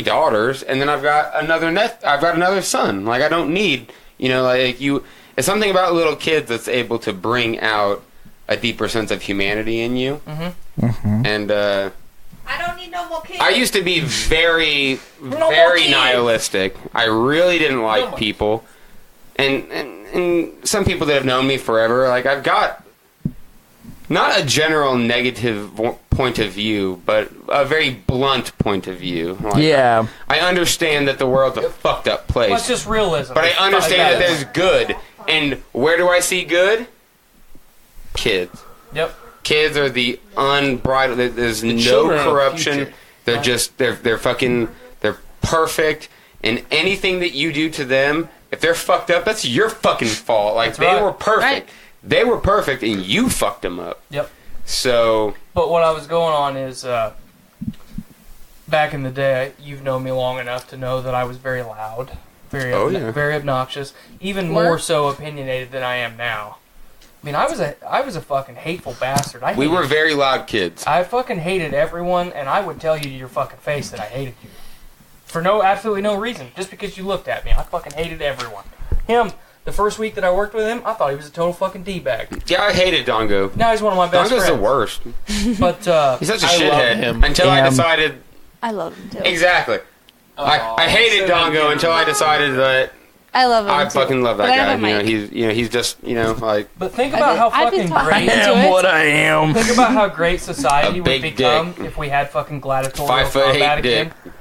daughters, and then I've got another son. Like I don't need, you know, like you. It's something about little kids that's able to bring out a deeper sense of humanity in you. And I don't need no more kids. I used to be very more kids. nihilistic. I really didn't like people, and some people that have known me forever, like I've got not a general negative point of view, but a very blunt point of view. Like, Yeah. I understand that the world's a fucked up place, Well, it's just realism. but I understand that there's good. And where do I see good? Kids. Yep. Kids are the unbridled. There's no children are the corruption. future. They're just they're fucking they're perfect. And anything that you do to them, if they're fucked up, that's your fucking fault. Like That's they right. were perfect. Right. They were perfect, and you fucked them up. Yep. So But what I was going on is, back in the day, you've known me long enough to know that I was very loud. very very obnoxious, even Or- more so opinionated than I am now. I mean, I was a fucking hateful bastard. We were very loud kids. I fucking hated everyone, and I would tell you to your fucking face that I hated you. For absolutely no reason. Just because you looked at me. I fucking hated everyone. Him, the first week that I worked with him, I thought he was a total fucking D-bag. Yeah, I hated Dongo. Now he's one of my best Dongo's friends. the worst. But, he's such a I love shithead. him. Until I decided... I love him too. Exactly. I hated Dongo until I decided that I love him I too. fucking love that But I guy. have a mic. He's just, like... But think about how I've been fucking talking great... into it. what I am. Think about how great society A would big become dick. if we had fucking gladiatorial 5'8" combat dick. again.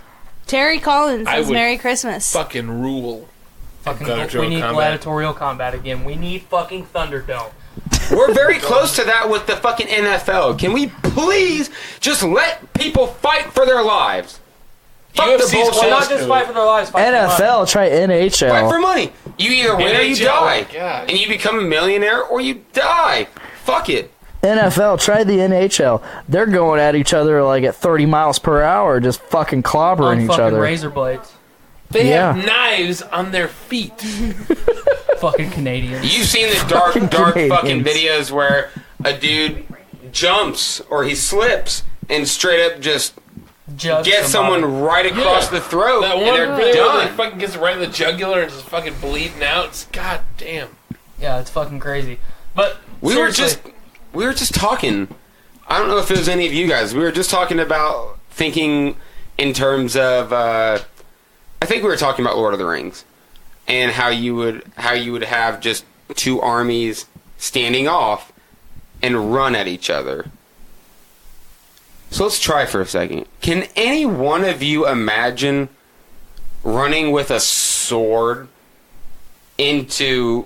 Terry Collins I says would Merry Christmas. Fucking rule. Fucking, Gladiatorial we need combat. gladiatorial combat again. We need fucking Thunderdome. We're very close to that with the fucking NFL. Can we please just let people fight for their lives? Fuck the UFC's bullshit. Well, not just fight for their lives, fight for their NFL, try NHL. Fight for money. You either win or you NHL, die. oh my God. And you become a millionaire or you die. Fuck it. NFL, try the NHL. They're going at each other like at 30 miles per hour, just fucking clobbering on each fucking other. razor blades. They Yeah. have knives on their feet. Fucking Canadians. You've seen the dark Canadians. fucking videos where a dude jumps or he slips and straight up just Judge gets somebody. someone right across the throat That and one they're video where they done. fucking gets right in the jugular and just fucking bleeding out. It's goddamn. Yeah, it's fucking crazy. But We were seriously, just talking. I don't know if it was any of you guys. We were just talking about thinking in terms of. I think we were talking about Lord of the Rings and how you would have just two armies standing off and run at each other. So let's try for a second. Can any one of you imagine running with a sword into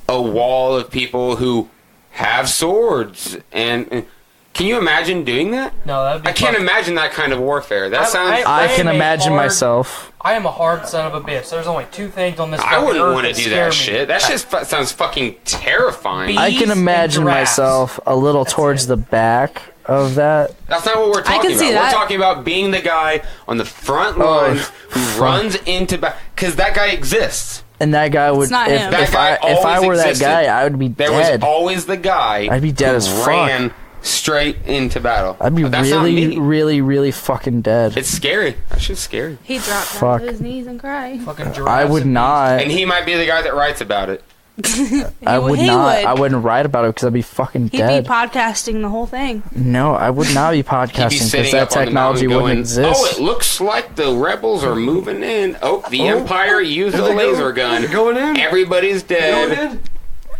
a wall of people who have swords? And can you imagine doing that? no, that'd be I can't fucking- imagine that kind of warfare. That sounds. I can am a imagine hard- myself. I am a hard son of a bitch. There's only two things on this I fucking wouldn't earth want to do scare that me. shit. That shit sounds fucking terrifying. I can Bees and imagine giraffes. myself a little towards the back of that. That's not what we're talking can about. see We're that. talking about being the guy on the front line who runs into back because that guy exists. And that guy would, It's not if, him. That if guy I always were that existed. guy, I would be There dead. was always the guy. I'd be dead who as fuck. ran straight into battle. I'd be But that's not really, me. really, really fucking dead. It's scary. That shit's scary. He dropped down Fuck. to his knees and cried. Fucking I giraffes would and not. And he might be the guy that writes about it. I would he not. would. I wouldn't write about it because I'd be fucking He'd dead. be podcasting the whole thing. No, I would not be He'd be podcasting because sitting that up on the technology mountain wouldn't going, exist. "Oh, it looks like the rebels are moving in. Oh, the Empire used a laser gun. Going in. Everybody's dead.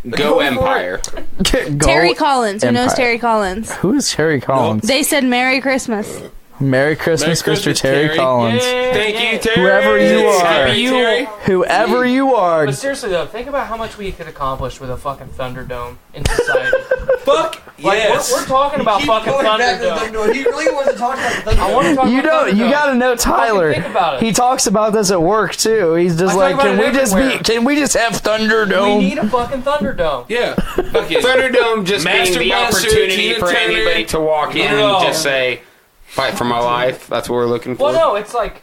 Go Empire." Go Terry Collins. Who knows Empire. Terry Collins? Who is Terry Collins? They said Merry Christmas. Merry Christmas, Merry Mr. Christmas, Terry Terry. Thank Thank you, Terry. Whoever you are. Happy Terry. Whoever you are. But seriously though, think about how much we could accomplish with a fucking Thunderdome in society. Fuck Like yes. we're talking about Keep fucking going back to the Thunderdome. Thunderdome. He really wants to talk about the Thunderdome. I want to talk You about don't. You Thunderdome. gotta know Tyler. Think about it. He talks about this at work too. He's just I like, talk about can it we just be? everywhere. Can we just have Thunderdome? We need a fucking Thunderdome. Yeah. Fuck it. Thunderdome just being Master the Blaster, opportunity Tina for Turner. anybody to walk in No. and just say, "Fight for my life." That's what we're looking for. Well, no, it's like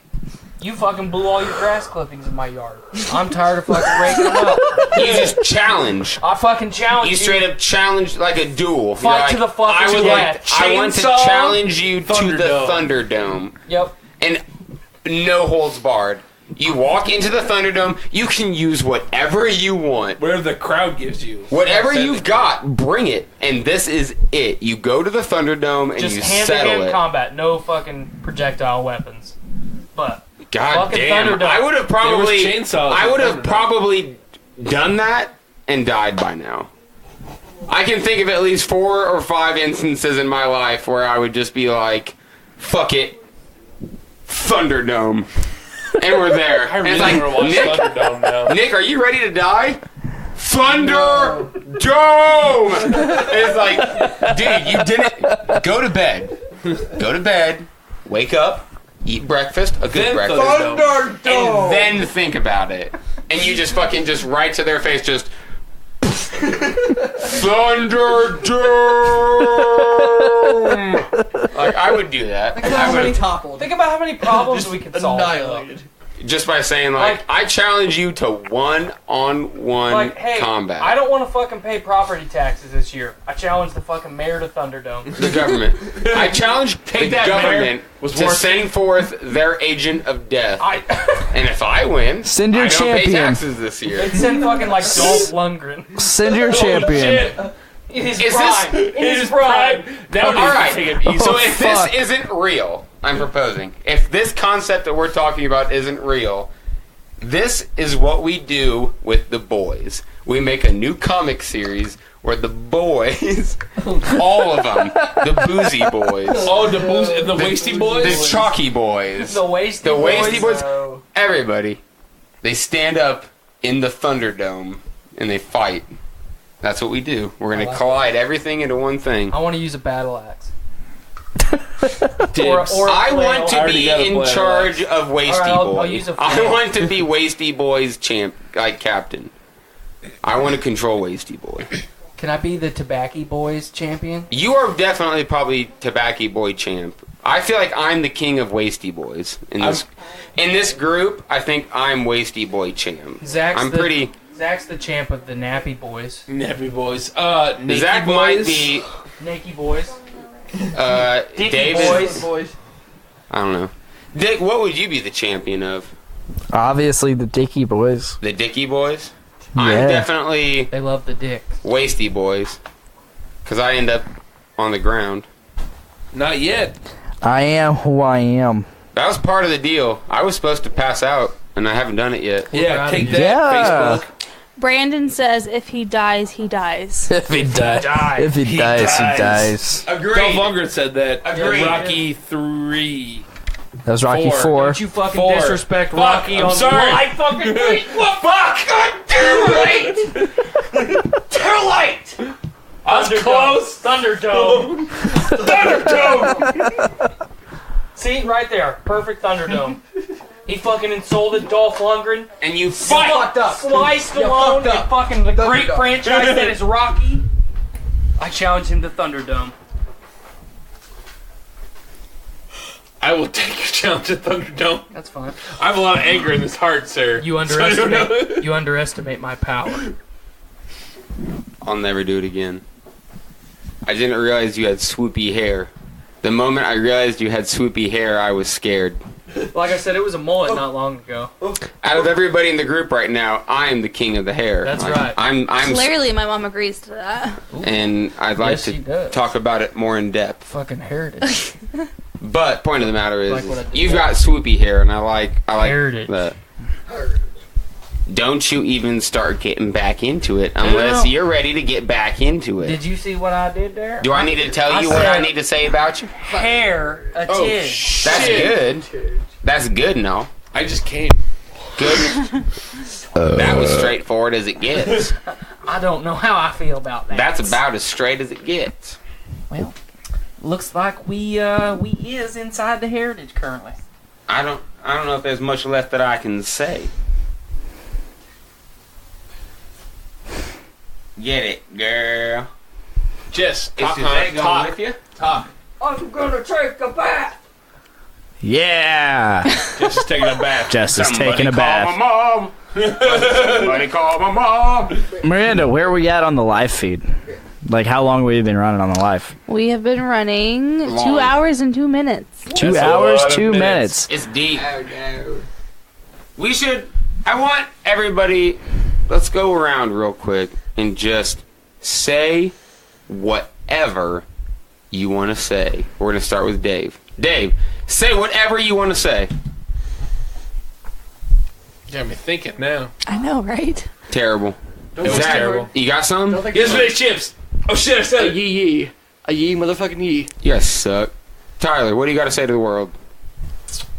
you fucking blew all your grass clippings in my yard. I'm tired of fucking raking them up. You just challenge. I fucking challenge You straight up challenge like a duel. Fight You're to the fucking I would death. I want to Chainsaw challenge you to the Thunderdome. Thunderdome. Yep. And no holds barred. You walk into the Thunderdome, you can use whatever you want. Whatever the crowd gives you. Whatever Send you've it. got, bring it. And this is it. You go to the Thunderdome and Just you hand-to-hand settle it. combat, no fucking projectile weapons. But God fucking damn. Thunderdome. I would have probably There was chainsaws I in would have Thunderdome. probably done that and died by now. I can think of at least 4 or 5 instances in my life where I would just be like, fuck it, Thunderdome. And we're there. I And really it's like, want to watch Nick, Thunderdome now. Nick, are you ready to die? Thunderdome! It's like, dude, you didn't go to bed. Go to bed, wake up, eat breakfast, a good Then breakfast, Thunderdome. and then think about it. And you just fucking just right to their face, just Thunderdome. Like I would do that. I How many would. toppled? think about how many problems we could solve. Annihilated. just by saying, like, I challenge you to one-on-one Like, hey, combat. I don't want to fucking pay property taxes this year. I challenge the fucking mayor to Thunderdome. The government. I challenge the government to send forth their agent of death. And if I win, send your I don't champion. pay taxes this year. They'd send fucking, like, Dolph Lundgren. Send your champion. In his prime. In his prime. All right. So if this isn't real, I'm proposing. If this concept that we're talking about isn't real, this is what we do with the boys. We make a new comic series where the boys, all of them, the boozy boys. Oh, the wasty boys? The chalky boys. The wasty boys. Everybody. They stand up in the Thunderdome and they fight. That's what we do. We're going to collide everything into one thing. I want to use a battle axe. I want to be in charge of Wasty Boy. I'll use a I want to be Wasty Boy's captain. I want to control Wasty Boy. Can I be the Tobacco Boys champion? You are definitely probably Tobacco Boy champ. I feel like I'm the king of Wasty Boys in this group. I think I'm Wasty Boy champ. Zach's the champ of the Nappy Boys. Nappy Boys. Zach boys. might be Nakey Boys. David. Boys. I don't know. Dick, what would you be the champion of? Obviously, the Dicky Boys. The Dicky Boys? Yeah. I'm definitely... They love the dick. Wasty Boys. Because I end up on the ground. Not yet. I am who I am. That was part of the deal. I was supposed to pass out, and I haven't done it yet. Yeah, take that, Facebook. Brandon says if he dies, he dies. If he dies, he dies. Agreed. Dolph Lundgren said that. Agreed. Rocky 3. That was Rocky 4. Don't you fucking disrespect Rocky I'm on sorry. my fucking feet. Fuck! Too late! Too late! I was close. Thunderdome. Thunderdome! See, right there. Perfect Thunderdome. He fucking insulted Dolph Lundgren. And you fucked up. Sliced alone and fucking the great franchise that is Rocky. I challenge him to Thunderdome. I will take your challenge at Thunderdome. That's fine. I have a lot of anger in this heart, sir. You underestimate my power. I'll never do it again. I didn't realize you had swoopy hair. The moment I realized you had swoopy hair, I was scared. Like I said, it was a mullet not long ago. Out of everybody in the group right now, I am the king of the hair. That's right. I'm Clearly, my mom agrees to that. and I'd like to talk about it more in depth. Fucking heritage. But point of the matter is, Like what I did you've there. got swoopy hair, and I like Heritage. that. Don't you even start getting back into it unless you're ready to get back into it. Did you see what I did there? Do I need to tell you what I need to say about you? Hair, a tid. That's good. That's good, no. I just came. Good. That was straightforward as it gets. I don't know how I feel about that. That's about as straight as it gets. Well, looks like we is inside the heritage currently. I don't know if there's much left that I can say. Get it, girl. Jess, talk. with you? Talk. I'm gonna take a bath. Yeah. Jess is taking a bath. Jess is taking a Call bath. my mom. Somebody call my mom. Miranda, where are we at on the live feed? Like, how long have we been running on the live? We have been running Long. 2 hours and 2 minutes. 2 That's a hours, lot of 2 minutes. minutes. It's deep. I want everybody, let's go around real quick and just say whatever you want to say. We're going to start with Dave. Dave, say whatever you want to say. Got me thinking now. I know, right? Terrible. It was Zach, terrible. you got some? Yesterday chips. Oh shit, I said A it. yee. A yee, motherfucking yee. You guys suck. Tyler, what do you got to say to the world?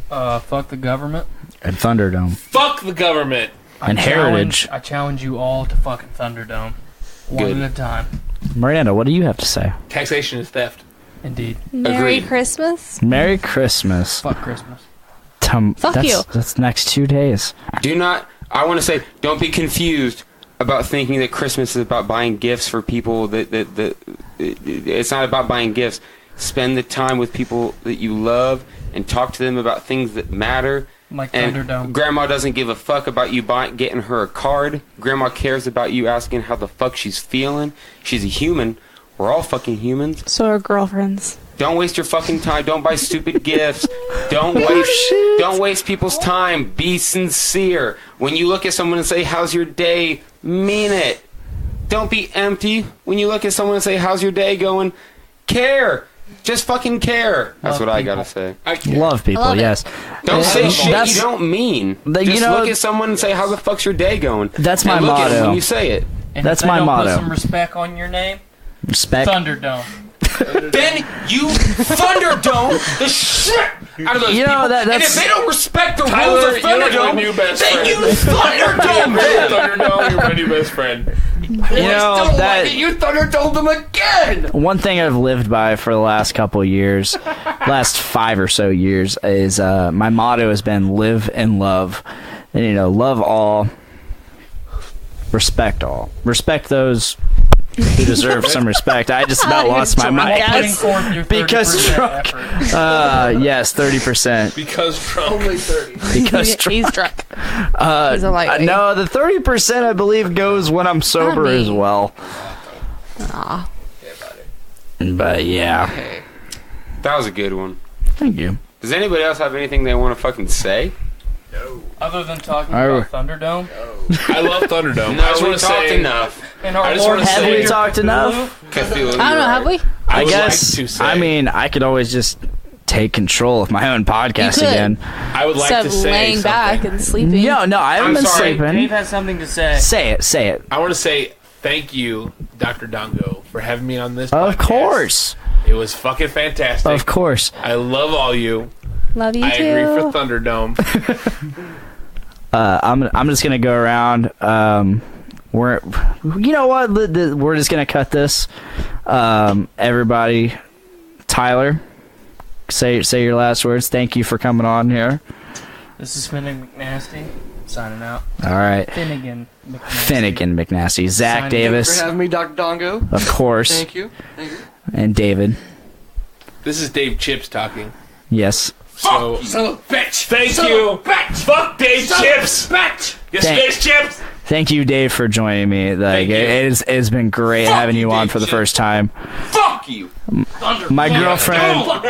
Fuck the government. And Thunderdome. Fuck the government. And Heritage. I challenge you all to fucking Thunderdome. One Good. at a time. Miranda, what do you have to say? Taxation is theft. Indeed. Merry Agreed. Christmas. Merry Christmas. Fuck Christmas. Fuck you. That's next 2 days. I want to say, don't be confused about thinking that Christmas is about buying gifts for people it's not about buying gifts. Spend the time with people that you love and talk to them about things that matter Like And Thunderdome. Grandma doesn't give a fuck about you getting her a card. Grandma cares about you asking how the fuck she's feeling. She's a human. We're all fucking humans. So are girlfriends. Don't waste your fucking time. Don't buy stupid gifts. Don't waste people's time. Be sincere. When you look at someone and say, "How's your day?" mean it. Don't be empty. When you look at someone and say, "How's your day going?" care. Just fucking care. That's what I gotta say. Love people, yes. Don't say shit you don't mean. Just look at someone and say, "How the fuck's your day going?" That's my and look motto. At them when you say it. And that's if they my don't motto. Put some respect on your name. Respect. Thunderdome. Then you Thunderdome the shit out of those people. That's... And if they don't respect the Tyler, rules of Thunderdome, then you Thunderdome them. Thunderdome, you're my new best friend. You know that you Thunderdome them again. One thing I've lived by for the last couple of years, last 5 or so years, is my motto has been live and love, and love all, respect all, respect those who deserve some respect. I just about lost my mind because drunk. Yes, 30%. Because drunk. Only 30. Because He's drunk. He's a lightweight. No, the 30% I believe goes when I'm sober as well. Aw. But yeah. That was a good one. Thank you. Does anybody else have anything they want to fucking say? No. Other than talking about Thunderdome? I love Thunderdome. No, I just we want to talked say enough. And our Lord Have we talked enough? I don't know, have we? I guess. I mean, I could always just take control of my own podcast again. I would like Instead to of say laying back and sleeping. No, I haven't been sleeping. Dave has something to say. Say it. I want to say thank you, Dr. Dongo, for having me on this podcast. Of course. It was fucking fantastic. Of course. I love all you. Love you I too. agree for Thunderdome. I'm just gonna go around. We're you know what? We're just gonna cut this. Everybody, Tyler, say your last words. Thank you for coming on here. This is Finnegan McNasty signing out. All right. Finnegan McNasty. Zach Signing Davis. Thanks for having me, Dr. Dongo. Of course. Thank you. And David. This is Dave Chips talking. Yes. So, Son of a bitch. Thank Son you. of a bitch. Fuck Dave Son Chips. Of a bitch. You space chips. Thank you, Dave, for joining me. Like you. it's been great having you on for the first time. Fuck you. My girlfriend. Fuck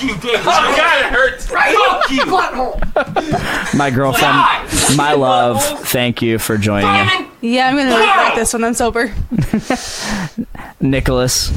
you, Dave. Oh, God, it hurts. Fuck you. My girlfriend. My love. Thank you for joining me. Yeah, I'm gonna regret this when I'm sober. Nicholas,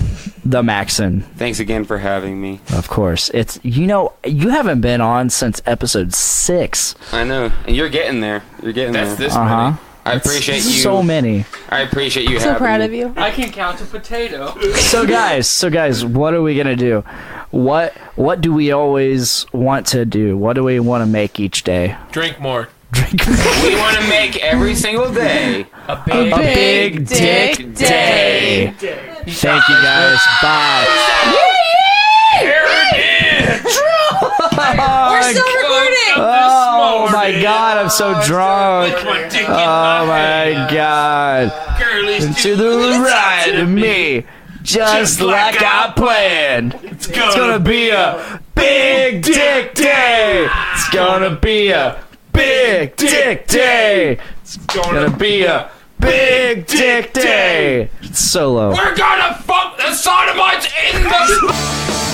the Maxon. Thanks again for having me. Of course. It's you haven't been on since episode 6. I know, and you're getting there. You're getting That's there. this many. I appreciate you. So many. I appreciate you. So having proud me. of you. I can count a potato. So guys, what are we gonna do? What do we always want to do? What do we want to make each day? Drink more. We want to make every single day A big dick day. Thank you guys. Bye. We're still recording. Oh my god, I'm so drunk. Oh my god. To the right of me, just like I planned. It's gonna be a big dick day. It's gonna be a big dick day. It's gonna be a big dick day. It's solo. We're gonna fuck the sodomites in the